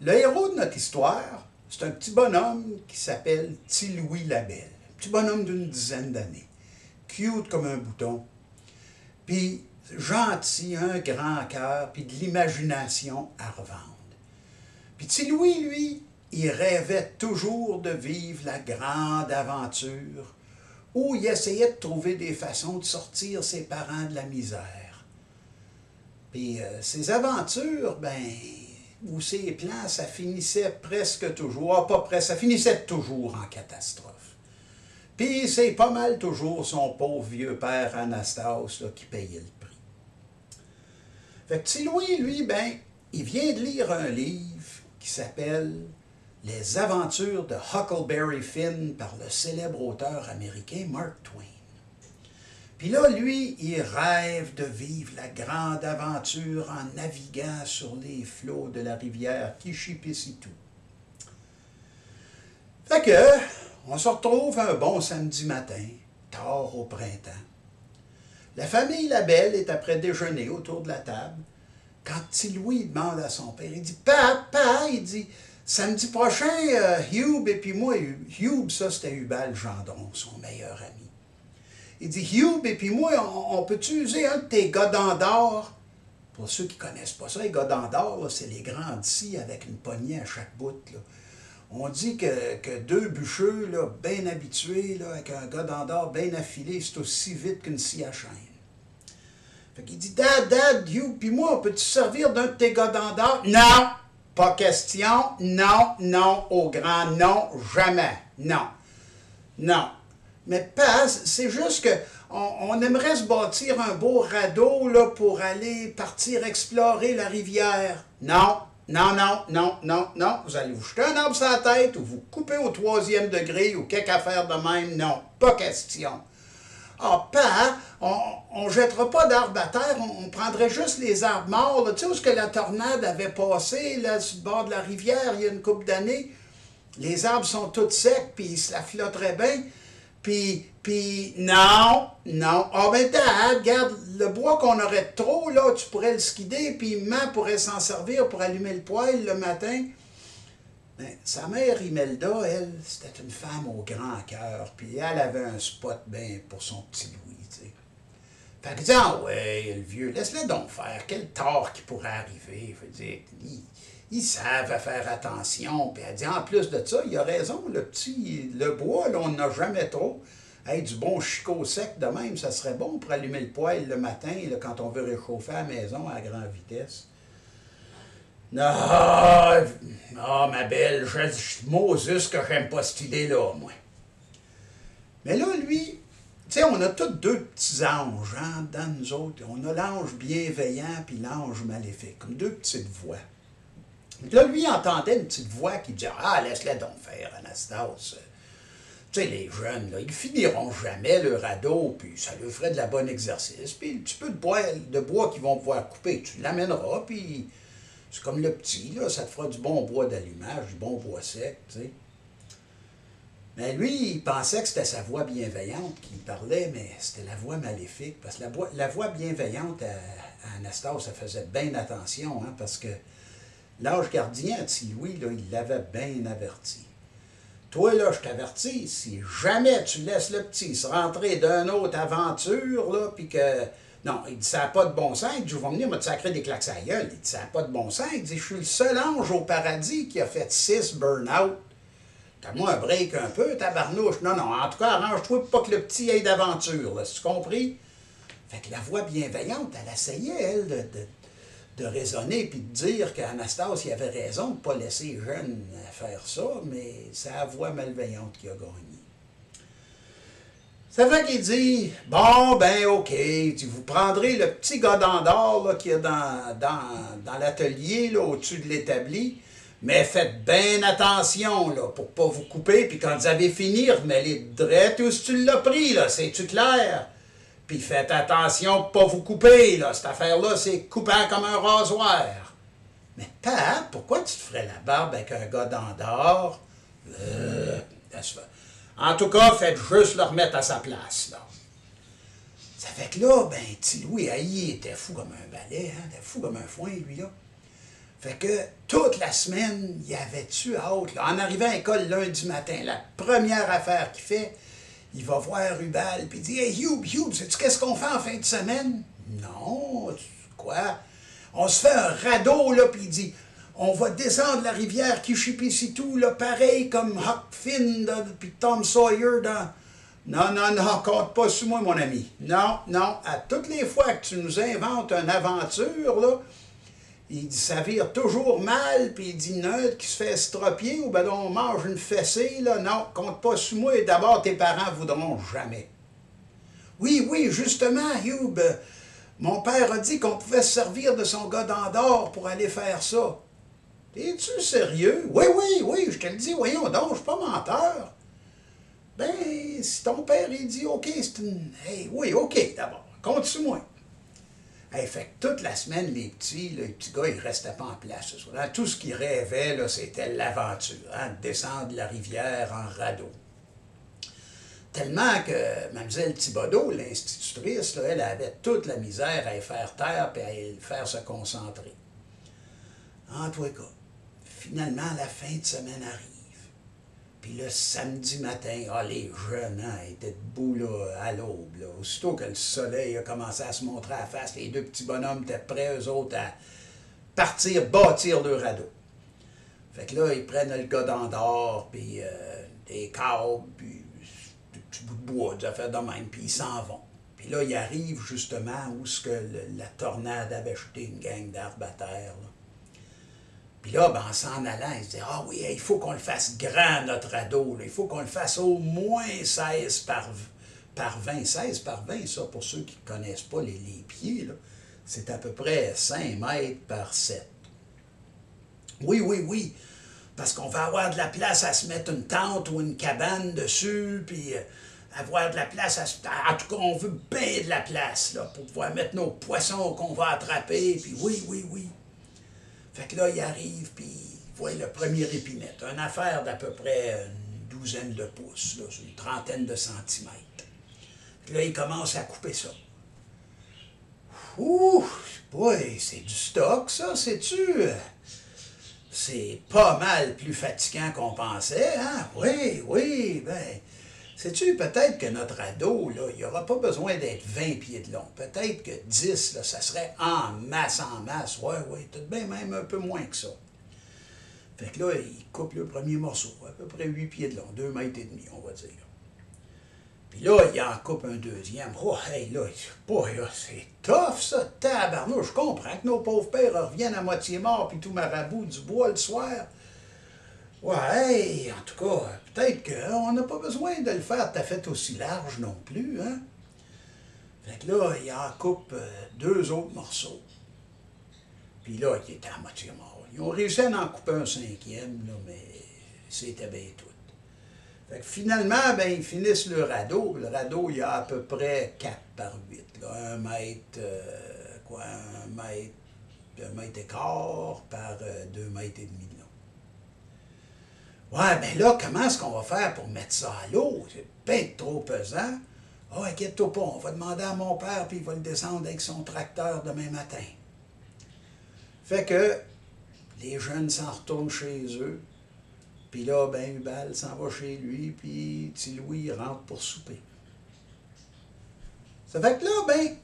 Le héros de notre histoire, c'est un petit bonhomme qui s'appelle Petit Louis Labelle. Petit bonhomme d'une dizaine d'années. Cute comme un bouton. Puis gentil, un grand cœur, puis de l'imagination à revendre. Puis Petit Louis, lui, il rêvait toujours de vivre la grande aventure, où il essayait de trouver des façons de sortir ses parents de la misère. Puis ces aventures, ou ces plans, ça finissait presque toujours, pas presque, ça finissait toujours en catastrophe. Puis c'est pas mal toujours son pauvre vieux père Anastas là, qui payait le prix. Fait que petit Louis, lui, il vient de lire un livre qui s'appelle « Les aventures de Huckleberry Finn » par le célèbre auteur américain Mark Twain. Puis là, lui, il rêve de vivre la grande aventure en naviguant sur les flots de la rivière Kishipisitu. Fait que, on se retrouve un bon samedi matin, tard au printemps. La famille Labelle est après déjeuner autour de la table, quand petit Louis demande à son père, il dit « Papa, il dit, samedi prochain, Hube et puis moi, Hube, ça c'était Hubal Gendron, son meilleur ami. Il dit, Hube et puis moi, on peut-tu user un de tes godans d'or? » Pour ceux qui ne connaissent pas ça, les godans d'or, c'est les grands scies avec une poignée à chaque bout. Là. On dit que deux bûcheux, là, bien habitués, là, avec un godan d'or bien affilé, c'est aussi vite qu'une scie à chaîne. Fait qu'il dit, Dad, Hube, puis moi, on peut-tu servir d'un de tes godans d'or? Non! Pas question, non, au grand non, jamais, non. Mais pas, c'est juste que on aimerait se bâtir un beau radeau là, pour aller partir explorer la rivière. Non, vous allez vous jeter un arbre sur la tête ou vous couper au 3e degré ou quelque affaire de même, non, pas question. Ah, on jettera pas d'arbres à terre, on prendrait juste les arbres morts. Là. Tu sais où est-ce que la tornade avait passé, là, sur le bord de la rivière, il y a une couple d'années? Les arbres sont tous secs, puis ils se la flotteraient bien. Puis non. Ah, regarde, le bois qu'on aurait trop, là, tu pourrais le skider, puis maman pourrait s'en servir pour allumer le poêle le matin. Mais sa mère, Imelda, elle, c'était une femme au grand cœur, puis elle avait un spot bien pour son petit Louis, tu sais. Fait que dit, ah ouais, le vieux, laisse-le donc faire, quel tort qui pourrait arriver. Je veux dire, ils savent faire attention. Puis elle dit, en plus de ça, il a raison, le bois, là, on n'a jamais trop. Hey, du bon chicot sec de même, ça serait bon pour allumer le poêle le matin, là, quand on veut réchauffer la maison à grande vitesse. Non, ma belle, Moses que j'aime pas cette idée-là, moi. Mais là, lui, tu sais, on a tous deux petits anges, hein, dans nous autres. On a l'ange bienveillant puis l'ange maléfique, comme deux petites voix. Là, lui, il entendait une petite voix qui disait « Ah, laisse-le donc faire, Anastas. Tu sais, les jeunes, là, ils finiront jamais le radeau, puis ça leur ferait de la bonne exercice. Puis un petit peu de bois qu'ils vont pouvoir couper, tu l'amèneras, puis c'est comme le petit, là, ça te fera du bon bois d'allumage, du bon bois sec, tu sais. » Mais lui, il pensait que c'était sa voix bienveillante qui parlait, mais c'était la voix maléfique. Parce que la voix bienveillante à Anastas, ça faisait bien attention, hein, parce que l'ange gardien, petit Louis, là, il l'avait bien averti. Toi, là, je t'avertis, si jamais tu laisses le petit se rentrer d'une autre aventure, là, puis que... Non, il dit, ça n'a pas de bon sens. Il dit, je vais venir me sacrer des claques à la gueule. Il dit, ça n'a pas de bon sens. Il dit, je suis le seul ange au paradis qui a fait 6 burn-out. T'as-moi un break un peu, tabarnouche. Non, en tout cas, arrange-toi pour pas que le petit ait d'aventure, là, tu compris? Fait que la voix bienveillante, elle essayait, elle, de raisonner puis de dire qu'Anastas, il avait raison de ne pas laisser les jeunes faire ça, mais c'est la voix malveillante qui a gagné. Ça fait qu'il dit, bon, OK, vous prendrez le petit godan d'or qu'il y a dans l'atelier, là, au-dessus de l'établi, mais faites bien attention, là, pour pas vous couper, puis quand vous avez fini, remettez direct où tu l'as pris, là, c'est-tu clair? Puis faites attention pour pas vous couper, là. Cette affaire-là, c'est coupant comme un rasoir. Mais papa, pourquoi tu te ferais la barbe avec un godan d'or? En tout cas, faites juste le remettre à sa place, là. Ça fait que là, petit Louis, il était fou comme un balai, hein, il était fou comme un foin, lui, là. Fait que toute la semaine, il avait-tu hâte, là. En arrivant à l'école lundi matin, la première affaire qu'il fait, il va voir Rubal, puis il dit « Hey, Hube, sais-tu qu'est-ce qu'on fait en fin de semaine? » « Non, quoi? » On se fait un radeau, là, puis il dit « On va descendre la rivière Kishipisitu, là, pareil comme Huck Finn, puis Tom Sawyer dans... Non, non, non, compte pas sur moi, mon ami. Non, non, à toutes les fois que tu nous inventes une aventure, là, il dit, ça vire toujours mal, puis il dit, neutre qui se fait estropier, ou ben on mange une fessée, là, non, compte pas sur moi, et d'abord, tes parents voudront jamais. Oui, oui, justement, Hugh, mon père a dit qu'on pouvait se servir de son gars d'or pour aller faire ça. Es-tu sérieux? Oui, oui, oui, je te le dis, voyons donc, je suis pas menteur. Ben, si ton père, il dit, OK, c'est une... Hey, oui, OK, d'abord, compte sur moi. Hey, fait que toute la semaine, les petits gars, ils restaient pas en place. Hein? Tout ce qu'ils rêvaient, là, c'était l'aventure, hein? Descendre la rivière en radeau. Tellement que Mlle Thibodeau, l'institutrice, là, elle avait toute la misère à y faire taire et à y faire se concentrer. En tout cas, finalement, la fin de semaine arrive. Puis le samedi matin, les jeunes étaient debout là, à l'aube. Aussitôt que le soleil a commencé à se montrer à la face, les deux petits bonhommes étaient prêts, eux autres, à partir, bâtir le radeau. Fait que là, ils prennent le gars d'or, puis des câbles, puis des petits bouts de bois, des affaires de même, puis ils s'en vont. Puis là, ils arrivent justement où ce que la tornade avait jeté une gang d'arbres à terre, là. Puis là, ben, en s'en allant, il se dit, ah oui, il faut qu'on le fasse grand, notre radeau. Là. Il faut qu'on le fasse au moins 16 par 20. 16 par 20, ça, pour ceux qui ne connaissent pas les pieds, c'est à peu près 5 mètres par 7. Oui, oui, oui, parce qu'on va avoir de la place à se mettre une tente ou une cabane dessus, puis avoir de la place à se... En tout cas, on veut bien de la place, là, pour pouvoir mettre nos poissons qu'on va attraper, puis oui, oui, oui. Fait que là, il arrive, puis il voit le premier épinette. Une affaire d'à peu près une douzaine de pouces, là, une trentaine de centimètres. Puis là, il commence à couper ça. Ouh, boy, c'est du stock, ça, sais-tu? C'est pas mal plus fatigant qu'on pensait, hein? Oui, oui, ben... Sais-tu, peut-être que notre radeau, là, il n'aura pas besoin d'être 20 pieds de long. Peut-être que 10, là, ça serait en masse. Oui, oui, tout de bien même un peu moins que ça. Fait que là, il coupe le premier morceau, à peu près 8 pieds de long, 2 mètres et demi, on va dire. Puis là, il en coupe un deuxième. Oh, hey, là, c'est tough, ça, tabarnouche. Je comprends que nos pauvres pères reviennent à moitié morts, puis tout marabout du bois le soir. Ouais, hey, en tout cas, peut-être qu'on n'a pas besoin de le faire tout à fait aussi large non plus, hein? Fait que là, il en coupe 2 autres morceaux. Puis là, il était à moitié mort. Ils ont réussi à en couper un 5e, là, mais c'était bien tout. Fait que finalement, ben, ils finissent le radeau. Le radeau, il y a à peu près 4 par 8, là, 1 mètre, 1 mètre et quart par 2 mètres et demi. Ouais, ben là, comment est-ce qu'on va faire pour mettre ça à l'eau? C'est bien trop pesant. Ah, inquiète-toi pas, on va demander à mon père, puis il va le descendre avec son tracteur demain matin. Fait que les jeunes s'en retournent chez eux, puis là, ben, Hubal s'en va chez lui, puis petit Louis, il rentre pour souper. Ça fait que là, ben,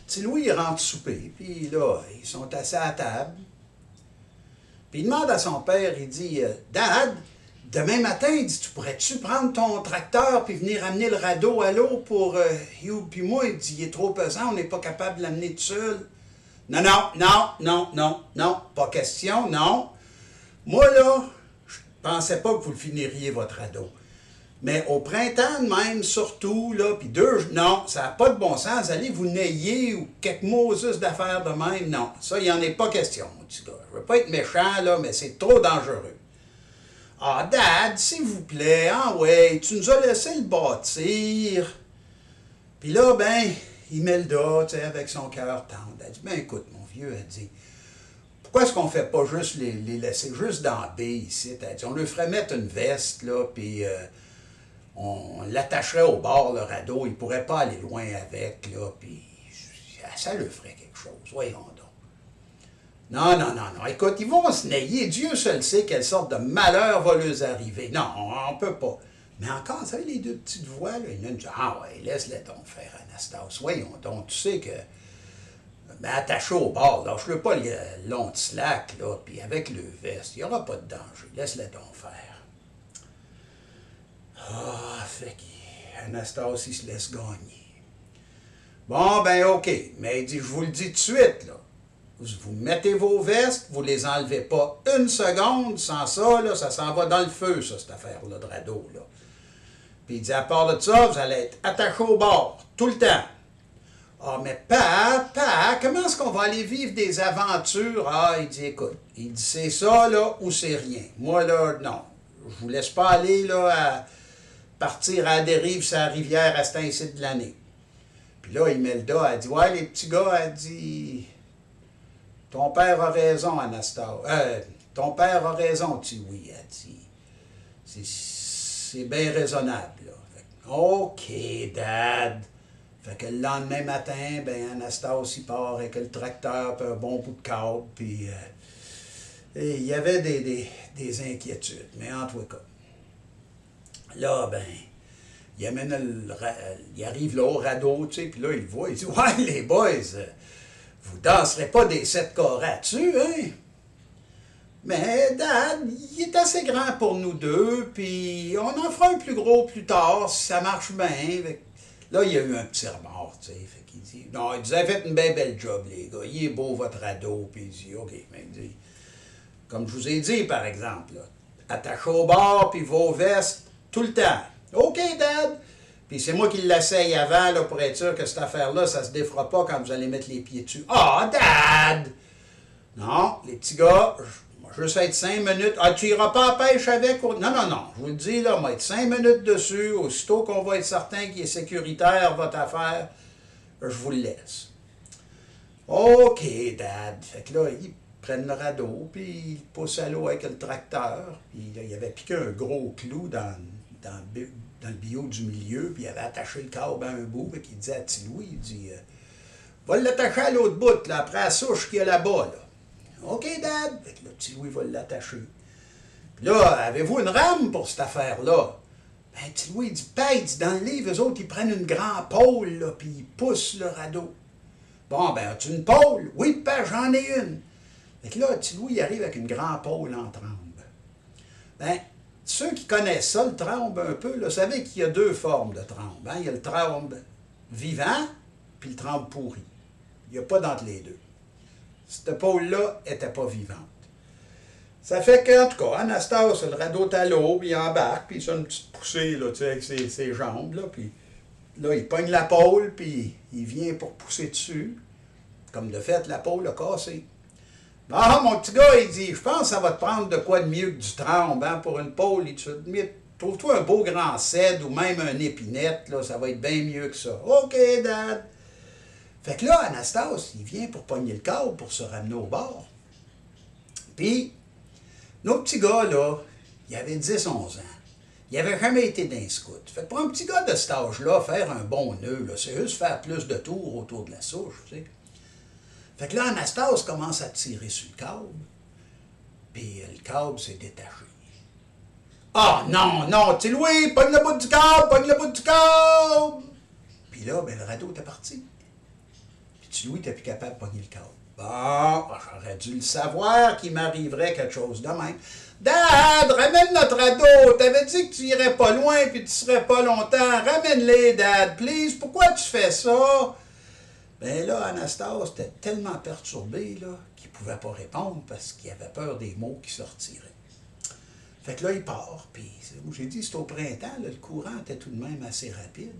petit Louis, il rentre souper, puis là, ils sont assis à la table. Puis il demande à son père, il dit, « Dad, demain matin, il dit, tu pourrais-tu prendre ton tracteur puis venir amener le radeau à l'eau pour Hugh puis moi? » Il dit, « Il est trop pesant, on n'est pas capable de l'amener tout seul. » « Non, non, non, non, non, non, pas question, non. Moi, là, je pensais pas que vous le finiriez, votre radeau. Mais au printemps même, surtout, là, puis non, ça n'a pas de bon sens, allez vous nailler ou quelques Moses d'affaires de même, non, ça, il n'y en est pas question, mon petit gars. Je veux pas être méchant, là, mais c'est trop dangereux. Ah, Dad, s'il vous plaît, ah ouais, tu nous as laissé le bâtir. Puis là, ben, il met le dos, tu sais, avec son cœur tendre. Elle dit, ben écoute, mon vieux, elle dit, pourquoi est-ce qu'on ne fait pas juste les laisser juste dans la baie ici? Elle dit, on lui ferait mettre une veste, là, puis on l'attacherait au bord, le radeau, il ne pourrait pas aller loin avec, là, puis ça lui ferait quelque chose, voyons donc. Non, non, non, non, écoute, ils vont se nailler, Dieu seul sait quelle sorte de malheur va leur arriver. Non, on ne peut pas. Mais encore, vous savez, les deux petites voix, là, il y en a une qui dit, ah ouais, laisse-les donc faire, Anastas, voyons donc, tu sais que Ben, attaché au bord, lâche-le pas le long de slack, là, puis avec le veste, il n'y aura pas de danger. Laisse-le donc faire. Ah, fait qu'Anastas, il se laisse gagner. Bon, ben, OK. Mais il dit, je vous le dis tout de suite, là. Vous mettez vos vestes, vous les enlevez pas une seconde. Sans ça, là, ça s'en va dans le feu, ça, cette affaire-là de radeau, là. Puis il dit, à part de ça, vous allez être attaché au bord, tout le temps. Ah, mais pas, comment est-ce qu'on va aller vivre des aventures? Ah, il dit, écoute, il dit, c'est ça, là, ou c'est rien. Moi, là, non. Je vous laisse pas aller, là, à partir à la dérive sur la rivière à cet ainsi de l'année. Puis là, Imelda a dit, ouais, les petits gars, a dit, ton père a raison, Anastasia. Ton père a raison, Tiwi, a dit. C'est bien raisonnable, là. Fait, OK, Dad. Fait que le lendemain matin, ben Anastasia il part avec le tracteur puis un bon bout de câble, puis il y avait des inquiétudes, mais en tout cas. Là, ben, il arrive là au radeau, tu sais, puis là, il le voit, il dit, ouais, les boys, vous danserez pas des 7 carats dessus, hein? Mais Dad, il est assez grand pour nous deux, puis on en fera un plus gros plus tard, si ça marche bien. Là, il y a eu un petit remords, tu sais, fait qu'il dit, non, il dit, vous avez fait une bien belle job, les gars, il est beau votre radeau, puis il dit, OK, mais il dit, comme je vous ai dit, par exemple, là, attachez au bord, puis vos vestes, tout le temps. OK, Dad. Puis c'est moi qui l'essaye avant, là, pour être sûr que cette affaire-là, ça se défera pas quand vous allez mettre les pieds dessus. Ah, Dad! Non, les petits gars, moi, je vais être 5 minutes. Ah, tu iras pas à pêche avec? Non, je vous le dis, là, on va être 5 minutes dessus. Aussitôt qu'on va être certain qu'il est sécuritaire, votre affaire, je vous le laisse. OK, Dad. Fait que là, ils prennent le radeau, puis ils poussent à l'eau avec le tracteur. Puis là, il avait piqué un gros clou dans le bio du milieu, puis il avait attaché le câble à un bout, puis il dit à Ti-Louis, il dit, va l'attacher à l'autre bout, là, après la souche qu'il y a là-bas, là. OK, Dad. Fait que là, Ti-Louis va l'attacher. Puis là, avez-vous une rame pour cette affaire-là? Ben, Ti-Louis, il dit, dit, dans le livre, eux autres, ils prennent une grande pôle, là, puis ils poussent le radeau. Bon, ben, as-tu une pôle? Oui, papa, j'en ai une. Fait que là, Ti-Louis, il arrive avec une grande pôle en trembe. Ben, ceux qui connaissent ça, le trembe un peu, là, savez qu'il y a 2 formes de trembe. Hein? Il y a le trembe vivant, puis le trembe pourri. Il n'y a pas d'entre les deux. Cette pôle-là n'était pas vivante. Ça fait qu'en tout cas, Anastasia, le radeau est à l'eau, puis il embarque, puis il fait une petite poussée là, avec ses jambes, là, puis là, il pogne la pôle, puis il vient pour pousser dessus. Comme de fait, la pôle a cassé. Ah, mon petit gars, il dit, je pense que ça va te prendre de quoi de mieux que du tremble, hein, pour une pôle. Il dit, trouve-toi un beau grand cèdre ou même un épinette, là, ça va être bien mieux que ça. OK, Dad. Fait que là, Anastasia, il vient pour pogner le câble pour se ramener au bord. Puis, nos petits gars, là, il avait 10-11 ans. Il n'avait jamais été d'un scout. Fait que pour un petit gars de cet âge-là, faire un bon nœud, là, c'est juste faire plus de tours autour de la souche, tu sais. Fait que là, Anastasia commence à tirer sur le câble, puis le câble s'est détaché. Ah, non, Ti-Louis, pogne le bout du câble! Puis là, ben, le radeau était parti. Puis Ti-Louis n'était plus capable de pogner le câble. Bon, j'aurais dû le savoir qu'il m'arriverait quelque chose de même. Dad, ramène notre radeau! T'avais dit que tu irais pas loin puis tu serais pas longtemps. Ramène-les, Dad, please. Pourquoi tu fais ça? Ben là, Anastasia était tellement perturbé là, qu'il ne pouvait pas répondre parce qu'il avait peur des mots qui sortiraient. Fait que là, il part, puis j'ai dit, c'est au printemps, là, le courant était tout de même assez rapide.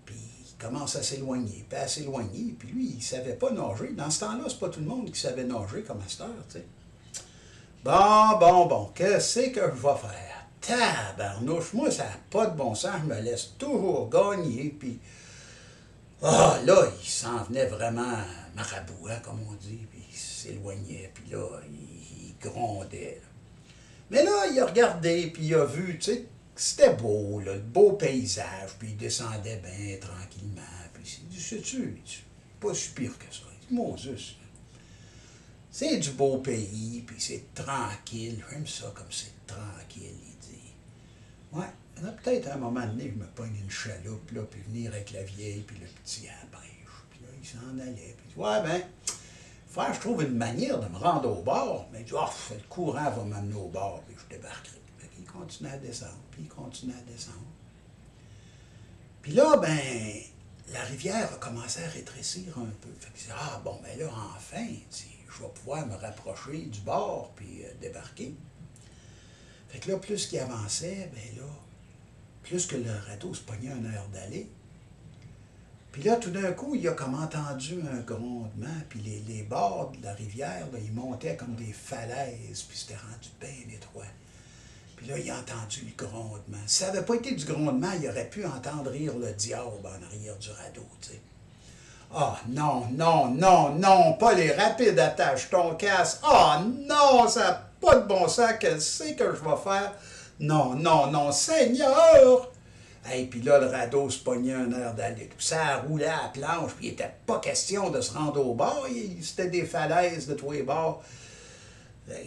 Puis il commence à s'éloigner, puis lui, il ne savait pas nager. Dans ce temps-là, c'est pas tout le monde qui savait nager comme à cette heure, tu sais. Bon, qu'est-ce que je vais faire? Tabarnouche, moi, ça n'a pas de bon sens, je me laisse toujours gagner, puis... Ah, là, il s'en venait vraiment marabout, hein, comme on dit, puis il s'éloignait, puis là, il grondait. Là. Mais là, il a regardé, puis il a vu, tu sais, c'était beau, là, le beau paysage, puis il descendait bien tranquillement, puis il s'est dit, sais-tu, pas si pire que ça. Il dit, Moses, c'est du beau pays, puis c'est tranquille, j'aime ça comme c'est tranquille, il dit. Ouais. Peut-être à un moment donné, je me pogne une chaloupe, là, puis venir avec la vieille, puis le petit à la brèche. Puis là, il s'en allait. Puis il dit, ouais, ben, frère, je trouve une manière de me rendre au bord. Mais il dit, oh, le courant va m'amener au bord, puis je débarquerai. Puis il continue à descendre, puis il continue à descendre. Puis là, ben, la rivière a commencé à rétrécir un peu. Fait qu'il dit, ah, bon, ben là, enfin, je vais pouvoir me rapprocher du bord, puis débarquer. Fait que là, plus qu'il avançait, ben là, plus que le radeau se pognait un air d'aller. Puis là, tout d'un coup, il a comme entendu un grondement, puis les bords de la rivière, là, ils montaient comme des falaises, puis c'était rendu bien étroit. Puis là, il a entendu le grondement. Si ça n'avait pas été du grondement, il aurait pu entendre rire le diable en arrière du radeau, tu sais. Ah, non, non, non, non, pas les rapides attaches ton casse. Ah, non, ça n'a pas de bon sens, qu'est-ce que je vais faire? Non, non, non, Seigneur! Et puis là, le radeau se pognait un air d'aller. Ça roulait à la planche, puis il n'était pas question de se rendre au bord. C'était des falaises de tous les bords.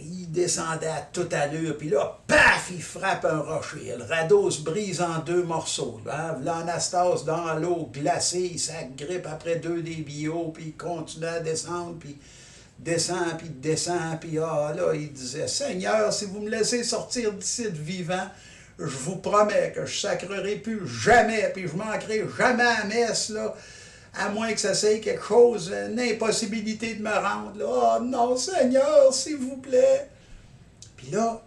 Il descendait à toute allure, puis là, paf, il frappe un rocher. Le radeau se brise en deux morceaux. Là, Anastase dans l'eau glacée, il s'agrippe après deux des billots, puis il continue à descendre, puis descend, puis ah, là, il disait, « Seigneur, si vous me laissez sortir d'ici vivant, je vous promets que je sacrerai plus jamais, puis je manquerai jamais à la messe, là, à moins que ça soit quelque chose, une impossibilité de me rendre. Là. Oh non, Seigneur, s'il vous plaît. » Puis là,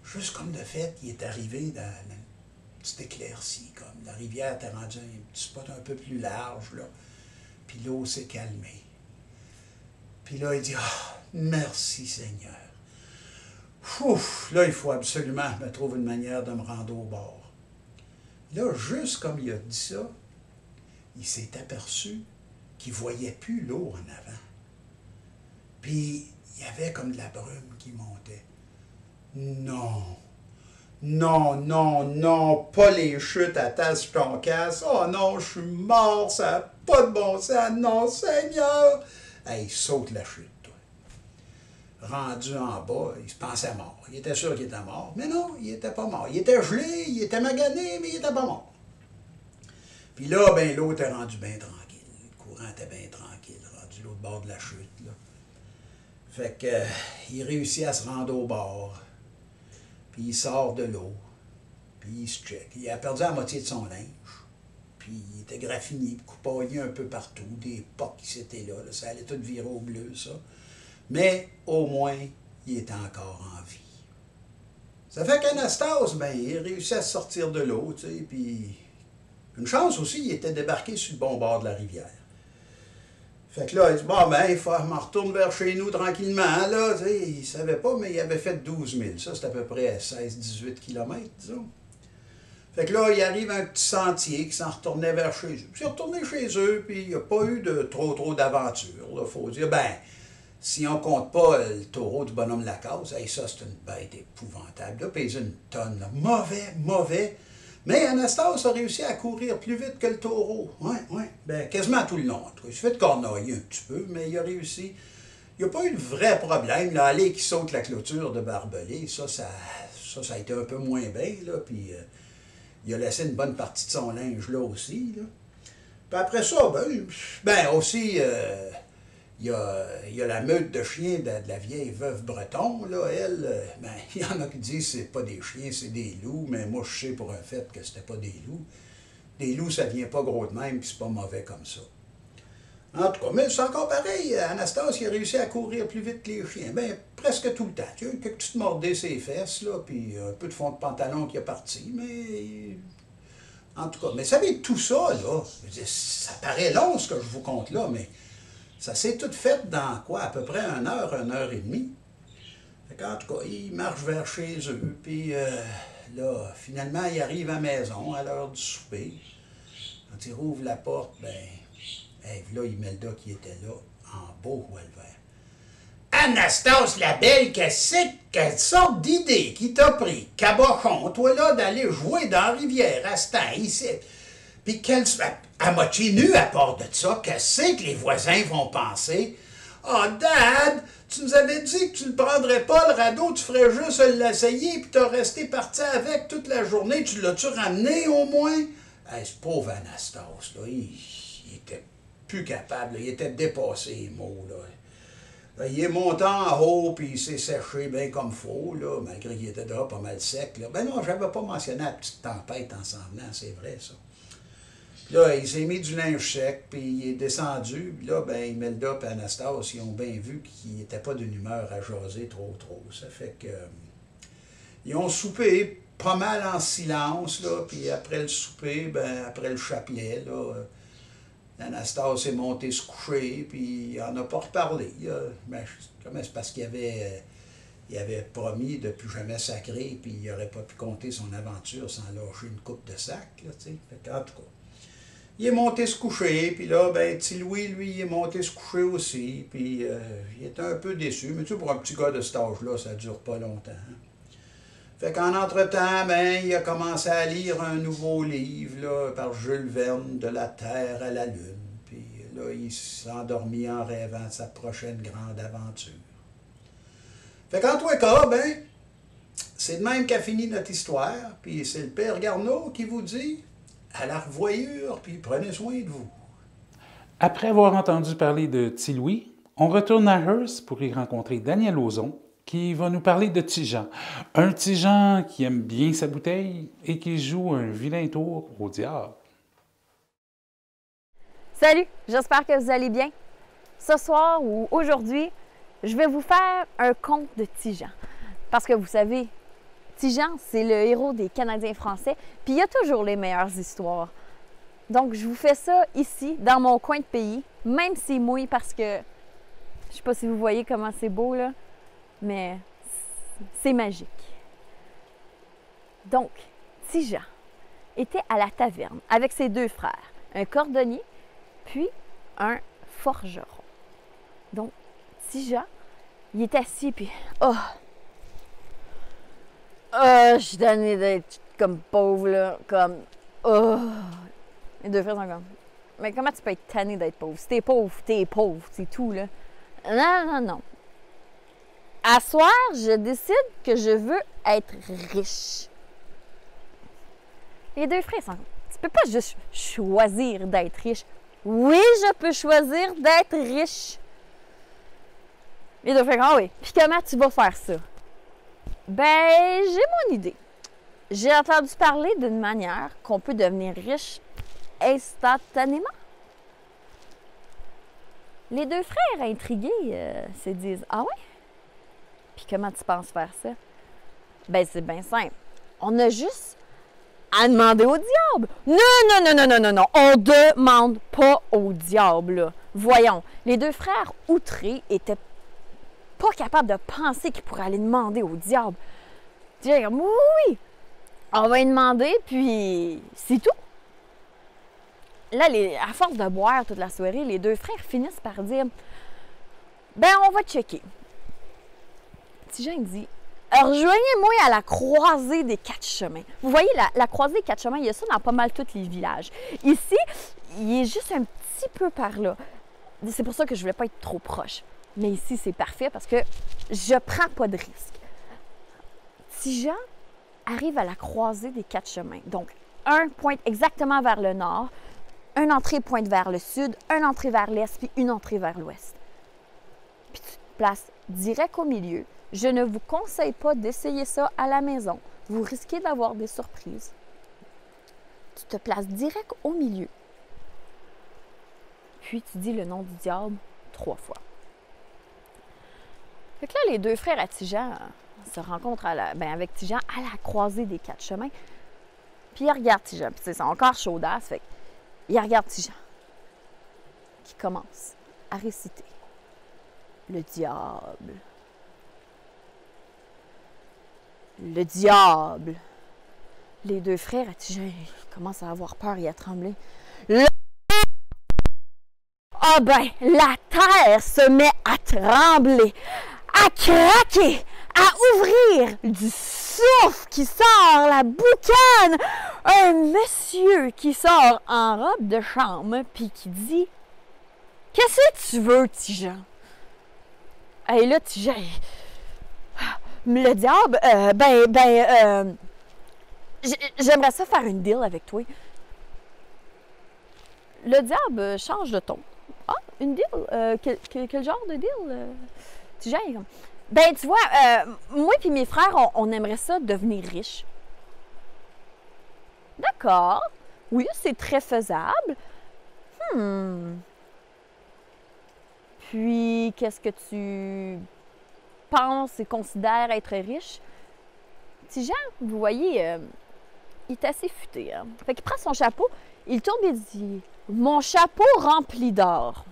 juste comme de fait, il est arrivé dans une petite éclaircie, comme la rivière était rendue un petit spot un peu plus large, là. Puis l'eau s'est calmée. Puis là, il dit, « Ah, merci Seigneur. Ouf, là, il faut absolument me trouver une manière de me rendre au bord. » Là, juste comme il a dit ça, il s'est aperçu qu'il ne voyait plus l'eau en avant. Puis, il y avait comme de la brume qui montait. Non, non, non, non, pas les chutes à tasse ton casse. Oh non, je suis mort, ça n'a pas de bon sens. Non, Seigneur! Hey, il saute la chute, toi. Rendu en bas, il se pensait mort. Il était sûr qu'il était mort. Mais non, il n'était pas mort. Il était gelé, il était magané, mais il n'était pas mort. Puis là, ben, l'eau était rendue bien tranquille. Le courant était bien tranquille, rendu l'autre bord de la chute, là. Fait que, il réussit à se rendre au bord. Puis il sort de l'eau. Puis il se check. Il a perdu la moitié de son linge. Puis il était graffiné, coupaillé un peu partout. Des pocs qui s'étaient là, là. Ça allait tout virer au bleu, ça. Mais, au moins, il était encore en vie. Ça fait qu'Anastase, ben, il réussit à sortir de l'eau, tu sais, puis... Une chance aussi, il était débarqué sur le bon bord de la rivière. Fait que là, il dit, bon, ben, il faut que je m'en retourne vers chez nous tranquillement, là. Tu sais, il ne savait pas, mais il avait fait 12 000. Ça, c'est à peu près 16-18 km, disons. Fait que là, il arrive un petit sentier qui s'en retournait vers chez eux. Puis il est retourné chez eux, puis il n'y a pas eu de trop d'aventures. Il faut dire, ben, si on ne compte pas le taureau du bonhomme Lacasse, hey, ça, c'est une bête épouvantable. Là, pèse une tonne, là. Mauvais, mauvais. Mais Anastase a réussi à courir plus vite que le taureau. Oui, oui. Ben, quasiment tout le long. Il se fait cornoyer un petit peu, mais il a réussi. Il n'y a pas eu de vrai problème. L'allée qui saute la clôture de Barbelé, ça a été un peu moins bien. Là, puis il a laissé une bonne partie de son linge là aussi. Là. Puis après ça, ben aussi, il y a la meute de chiens de la vieille veuve Breton, là, elle, ben, il y en a qui disent que c'est pas des chiens, c'est des loups, mais moi, je sais pour un fait que c'était pas des loups. Des loups, ça vient pas gros de même, puis c'est pas mauvais comme ça. En tout cas, mais c'est encore pareil, Anastase, il a réussi à courir plus vite que les chiens, ben, presque tout le temps. Tu sais, quelques petites mordées ses fesses, là, puis un peu de fond de pantalon qui est parti, mais... En tout cas, mais vous savez, tout ça, là, ça paraît long, ce que je vous conte là, mais... Ça s'est tout fait dans quoi? À peu près 1 heure et demie. Fait en tout cas, il marche vers chez eux, puis là, finalement, il arrive à la maison à l'heure du souper. Quand il rouvre la porte, ben, là, Imelda qui était là, en beau revolver. Anastase la belle, quelle sorte d'idée qui t'a pris, cabochon, toi là, d'aller jouer dans la rivière à ce temps, ici. Puis à moitié nue à part de ça, qu'est-ce que les voisins vont penser? Oh, Dad, tu nous avais dit que tu ne prendrais pas le radeau, tu ferais juste l'essayer, puis t'as resté parti avec toute la journée. Tu l'as-tu ramené au moins? Hey, ce pauvre Anastase, là, il était plus capable, là. Il était dépassé, les mots, là. Là, il est monté en haut, puis il s'est séché bien comme faut, là, malgré qu'il était déjà pas mal sec, là. Ben non, j'avais pas mentionné la petite tempête en s'en venant, c'est vrai, ça. Puis là, il s'est mis du linge sec, puis il est descendu. Puis là, ben, Imelda et Anastasse, ils ont bien vu qu'il n'était pas d'une humeur à jaser trop. Ça fait que... ils ont soupé pas mal en silence, là. Puis après le souper, ben, après le chapelet, là, Anastasse est monté se coucher, puis il n'en a pas reparlé. Ben, c'est parce qu'il avait promis de plus jamais sacrer, puis il n'aurait pas pu compter son aventure sans lâcher une coupe de sac, là, tu sais. Fait qu'en tout cas... il est monté se coucher, puis là, ben, petit Louis, lui, il est monté se coucher aussi, puis il était un peu déçu, mais tu sais, pour un petit gars de cet âge-là, ça dure pas longtemps. Fait qu'en entre-temps, ben, il a commencé à lire un nouveau livre, là, par Jules Verne, De la Terre à la Lune, puis là, il s'est endormi en rêvant de sa prochaine grande aventure. Fait qu'en tous les cas, ben, c'est de même qu'a fini notre histoire, puis c'est le père Garneau qui vous dit... à la revoyure, puis prenez soin de vous. Après avoir entendu parler de Petit Louis, on retourne à Hearst pour y rencontrer Daniel Ozon, qui va nous parler de Tijan. Un Tijan qui aime bien sa bouteille et qui joue un vilain tour au diable. Salut, j'espère que vous allez bien. Ce soir ou aujourd'hui, je vais vous faire un conte de Tijan. Parce que vous savez, Tijan, c'est le héros des Canadiens français, puis il y a toujours les meilleures histoires. Donc, je vous fais ça ici, dans mon coin de pays, même s'il mouille parce que, je sais pas si vous voyez comment c'est beau, là, mais c'est magique. Donc, Tijan était à la taverne avec ses deux frères, un cordonnier, puis un forgeron. Donc, Tijan, il est assis, puis... oh! Je suis tannée d'être comme pauvre, là, comme... oh! Les deux frères sont comme... mais comment tu peux être tanné d'être pauvre? Si t'es pauvre, c'est tout, là. Non. À soir, je décide que je veux être riche. Les deux frères sont comme... tu peux pas juste choisir d'être riche. Oui, je peux choisir d'être riche. Les deux frères, ah oui. Puis comment tu vas faire ça? Ben, j'ai mon idée. J'ai entendu parler d'une manière qu'on peut devenir riche instantanément. Les deux frères intrigués se disent « ah ouais? Puis comment tu penses faire ça? » Ben, c'est bien simple. On a juste à demander au diable. Non. On demande pas au diable, là. Voyons, les deux frères outrés étaient pas capable de penser qu'il pourrait aller demander au diable. Tu dis, oui, on va lui demander, puis c'est tout. Là, à force de boire toute la soirée, les deux frères finissent par dire, ben, on va checker. Tijan dit, rejoignez-moi à la croisée des 4 chemins. Vous voyez, la croisée des 4 chemins, il y a ça dans pas mal tous les villages. Ici, il est juste un petit peu par là. C'est pour ça que je ne voulais pas être trop proche. Mais ici, c'est parfait parce que je ne prends pas de risque. Tijan arrive à la croisée des 4 chemins. Donc, un pointe exactement vers le nord, une entrée pointe vers le sud, une entrée vers l'est, puis une entrée vers l'ouest. Puis tu te places direct au milieu. Je ne vous conseille pas d'essayer ça à la maison. Vous risquez d'avoir des surprises. Tu te places direct au milieu. Puis tu dis le nom du diable 3 fois. Fait que là, les deux frères à Tijan se rencontrent avec Tijan à la croisée des 4 chemins. Puis ils regardent Tijan. Puis c'est encore chaudasse. Fait qu'ils regardent Tijan qui commence à réciter le diable. Le diable. Les deux frères à Tijan commencent à avoir peur et à trembler. Ah ben, la terre se met à trembler, à craquer, à ouvrir du souffle qui sort, la boucane. Un monsieur qui sort en robe de chambre puis qui dit « Qu'est-ce que tu veux, Tijan? » Et là, Tijan, le diable, j'aimerais ça faire une deal avec toi. Le diable change de ton. une deal? Quel genre de deal? Tijan, il est comme, ben, tu vois, moi et mes frères, on aimerait ça devenir riches. D'accord. Oui, c'est très faisable. Puis, qu'est-ce que tu penses et considères être riche? Tijan, vous voyez, il est assez futé. Hein? Fait qu'il prend son chapeau, il tourne et dit « Mon chapeau rempli d'or. »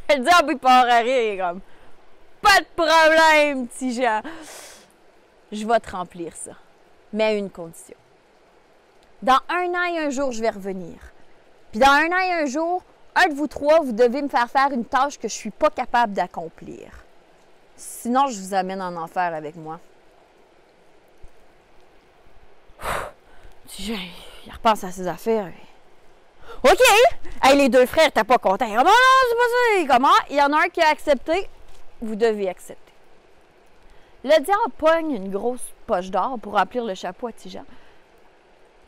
Le diable, il part à rire, il est comme « Pas de problème, Tijan. Je vais te remplir ça, mais à une condition. Dans 1 an et 1 jour, je vais revenir. Puis dans 1 an et 1 jour, un de vous 3, vous devez me faire faire une tâche que je ne suis pas capable d'accomplir. Sinon, je vous amène en enfer avec moi. » Il repense à ses affaires. OK! Hey, les 2 frères, t'es pas content. Comment? Non, c'est pas ça. Comment? Il y en a un qui a accepté. Vous devez accepter. Le diable pogne une grosse poche d'or pour remplir le chapeau à Tijan.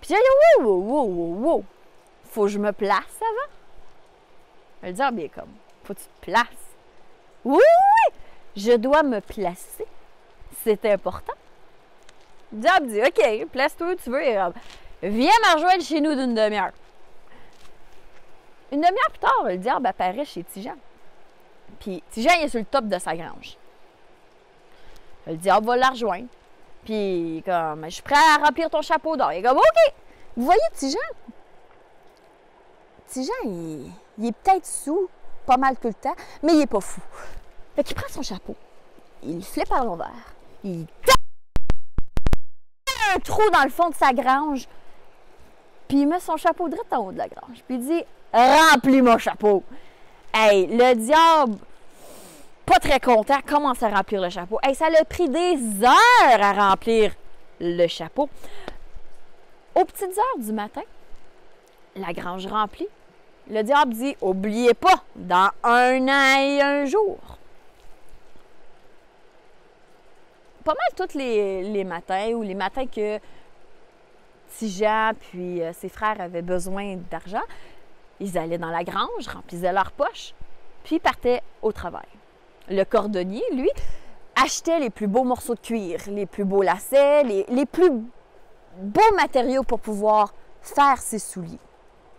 Puis il dit, wow. Faut que je me place avant. Le diable est comme, faut que tu te places. Oui! Je dois me placer. C'est important. Le diable dit, OK, place-toi où tu veux. Viens me rejoindre chez nous d'une demi-heure. Une demi-heure plus tard, le diable apparaît chez Tijan. Puis Tijan est sur le top de sa grange. Le diable va la rejoindre. Puis comme, je suis prêt à remplir ton chapeau d'or. Il est comme, OK! Vous voyez Tijan? Tijan, il est peut-être sous pas mal tout le temps, mais il est pas fou. Fait qu'il prend son chapeau, il le flippe à l'envers, il un trou dans le fond de sa grange, puis il met son chapeau direct en haut de la grange, puis il dit « Remplis mon chapeau! » Hey, le diable, pas très content, commence à remplir le chapeau. Hey, ça l'a pris des heures à remplir le chapeau. Aux petites heures du matin, la grange remplie, le diable dit « Oubliez pas, dans 1 an et 1 jour. » Pas mal tous les matins ou les matins que Tijan puis ses frères avaient besoin d'argent, ils allaient dans la grange, remplissaient leurs poches, puis partaient au travail. Le cordonnier, lui, achetait les plus beaux morceaux de cuir, les plus beaux lacets, les plus beaux matériaux pour pouvoir faire ses souliers.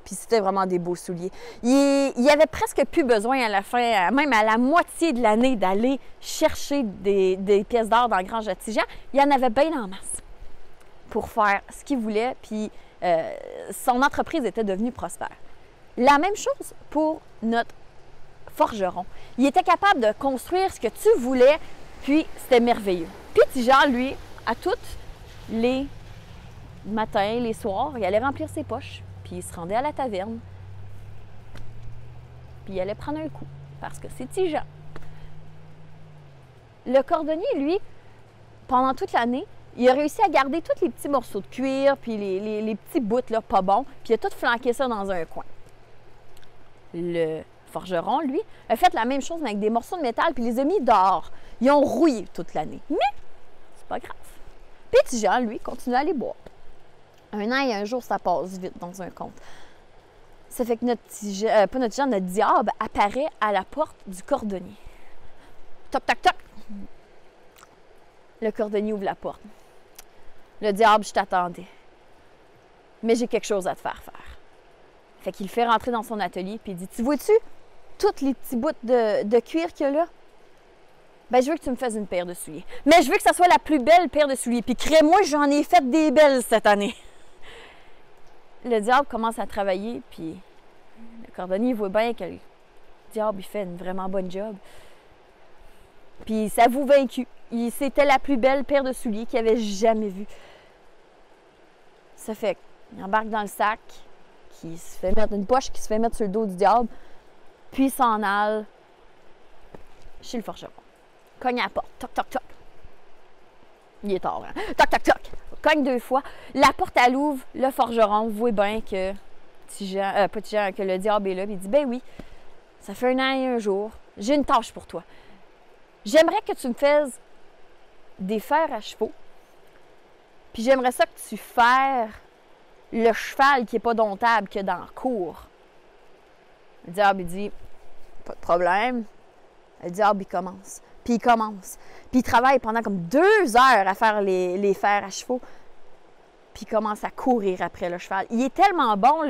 Puis c'était vraiment des beaux souliers. Il avait presque plus besoin à la fin, même à la moitié de l'année, d'aller chercher des pièces d'or dans la grange à Tijan. Il y en avait bien en masse pour faire ce qu'il voulait, puis son entreprise était devenue prospère. La même chose pour notre forgeron. Il était capable de construire ce que tu voulais, puis c'était merveilleux. Puis Tijan, lui, à tous les matins, les soirs, il allait remplir ses poches. Puis il se rendait à la taverne, puis il allait prendre un coup, parce que c'est Tijan. Le cordonnier, lui, pendant toute l'année, il a réussi à garder tous les petits morceaux de cuir, puis les petits bouts là, pas bons, puis il a tout flanqué ça dans un coin. Le forgeron, lui, a fait la même chose, mais avec des morceaux de métal, puis les a mis dehors. Ils ont rouillé toute l'année. Mais c'est pas grave. Puis Tijan, lui, continue à les boire. 1 an et 1 jour, ça passe vite dans un conte. Ça fait que notre diable apparaît à la porte du cordonnier. Toc, toc, toc. Le cordonnier ouvre la porte. Le diable, je t'attendais. Mais j'ai quelque chose à te faire faire. Fait qu'il le fait rentrer dans son atelier, puis il dit, tu vois-tu tous les petits bouts de cuir qu'il y a là? Ben, je veux que tu me fasses une paire de souliers. Mais je veux que ça soit la plus belle paire de souliers. Puis crée-moi, j'en ai fait des belles cette année. Le diable commence à travailler, puis le cordonnier voit bien que le diable il fait une vraiment bonne job. Puis il s'avoue vaincu. C'était la plus belle paire de souliers qu'il avait jamais vue. Ça fait qu'il embarque dans le sac, qui se fait mettre une poche qui se fait mettre sur le dos du diable, puis il s'en aille chez le forgeron. Cogne à la porte. Toc, toc, toc. Il est tard, hein? Toc, toc, toc. Cogne 2 fois. La porte, elle ouvre. Le forgeron voit bien que que le diable est là. Puis il dit, ben oui, ça fait 1 an et 1 jour. J'ai une tâche pour toi. J'aimerais que tu me fasses des fers à chevaux. Puis j'aimerais ça que tu fasses le cheval qui n'est pas domptable que dans la cour. Le diable, il dit, pas de problème. Le diable, il commence. Puis il commence. Puis il travaille pendant comme 2 heures à faire les fers à chevaux. Puis il commence à courir après le cheval. Il est tellement bon,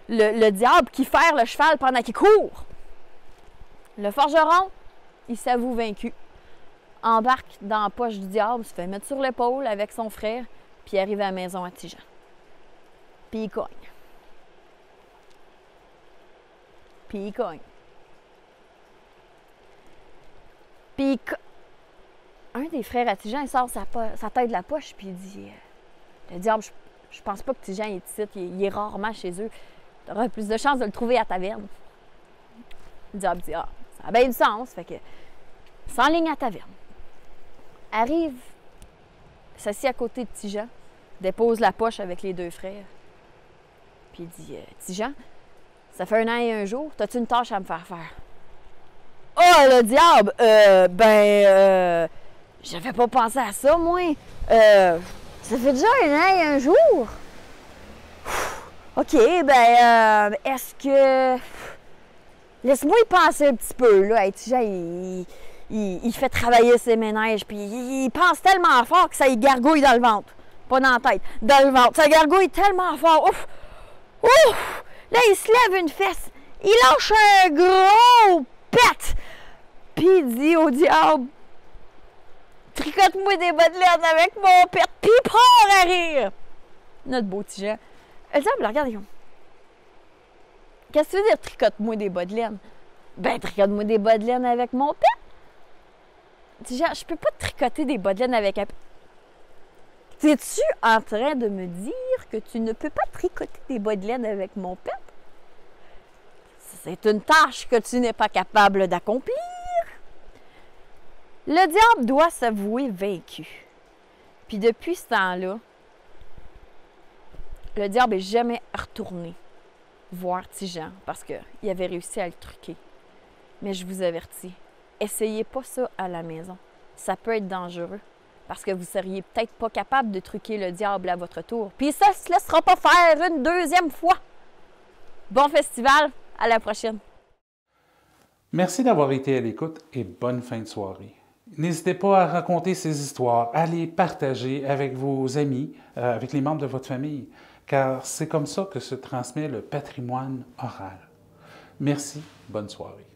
le diable, qu'il fait le cheval pendant qu'il court. Le forgeron, il s'avoue vaincu. Embarque dans la poche du diable, se fait mettre sur l'épaule avec son frère, puis arrive à la maison à Tigean. Puis il cogne. Puis il cogne. Puis un des frères à Tigean, il sort sa tête de la poche, puis il dit le diable, je pense pas que Tigean est ici, il est rarement chez eux. Tu auras plus de chances de le trouver à la taverne. Le diable dit ça a bien du sens, fait que s'enligne à la taverne. Arrive, s'assied à côté de Tigean, dépose la poche avec les 2 frères. Puis il dit Tigean, ça fait 1 an et 1 jour, t'as-tu une tâche à me faire faire? Oh, le diable! J'avais pas pensé à ça, moi. Ça fait déjà 1 an et 1 jour. OK, est-ce que... Laisse-moi y penser un petit peu, là. Hey, Tigean, il fait travailler ses ménages, puis il pense tellement fort que ça y gargouille dans le ventre. Pas dans la tête, dans le ventre. Ça gargouille tellement fort. Ouf! Ouf! Là, il se lève une fesse. Il lâche un gros pet. Puis il dit au diable, tricote-moi des bas de laine avec mon pet. Puis il part à rire. Notre beau Tigean. Le diable, regarde, qu'est-ce que tu veux dire, tricote-moi des bas de laine? Ben, tricote-moi des bas de laine avec mon pet. Tigean, je peux pas te tricoter des bas de laine avec un pet. Es-tu en train de me dire que tu ne peux pas tricoter des bas de laine avec mon pet? C'est une tâche que tu n'es pas capable d'accomplir. Le diable doit s'avouer vaincu. Puis depuis ce temps-là, le diable n'est jamais retourné voir Tigean parce qu'il avait réussi à le truquer. Mais je vous avertis, essayez pas ça à la maison. Ça peut être dangereux parce que vous seriez peut-être pas capable de truquer le diable à votre tour. Puis ça ne se laissera pas faire une 2e fois. Bon festival! À la prochaine. Merci d'avoir été à l'écoute et bonne fin de soirée. N'hésitez pas à raconter ces histoires, à les partager avec vos amis, avec les membres de votre famille, car c'est comme ça que se transmet le patrimoine oral. Merci, bonne soirée.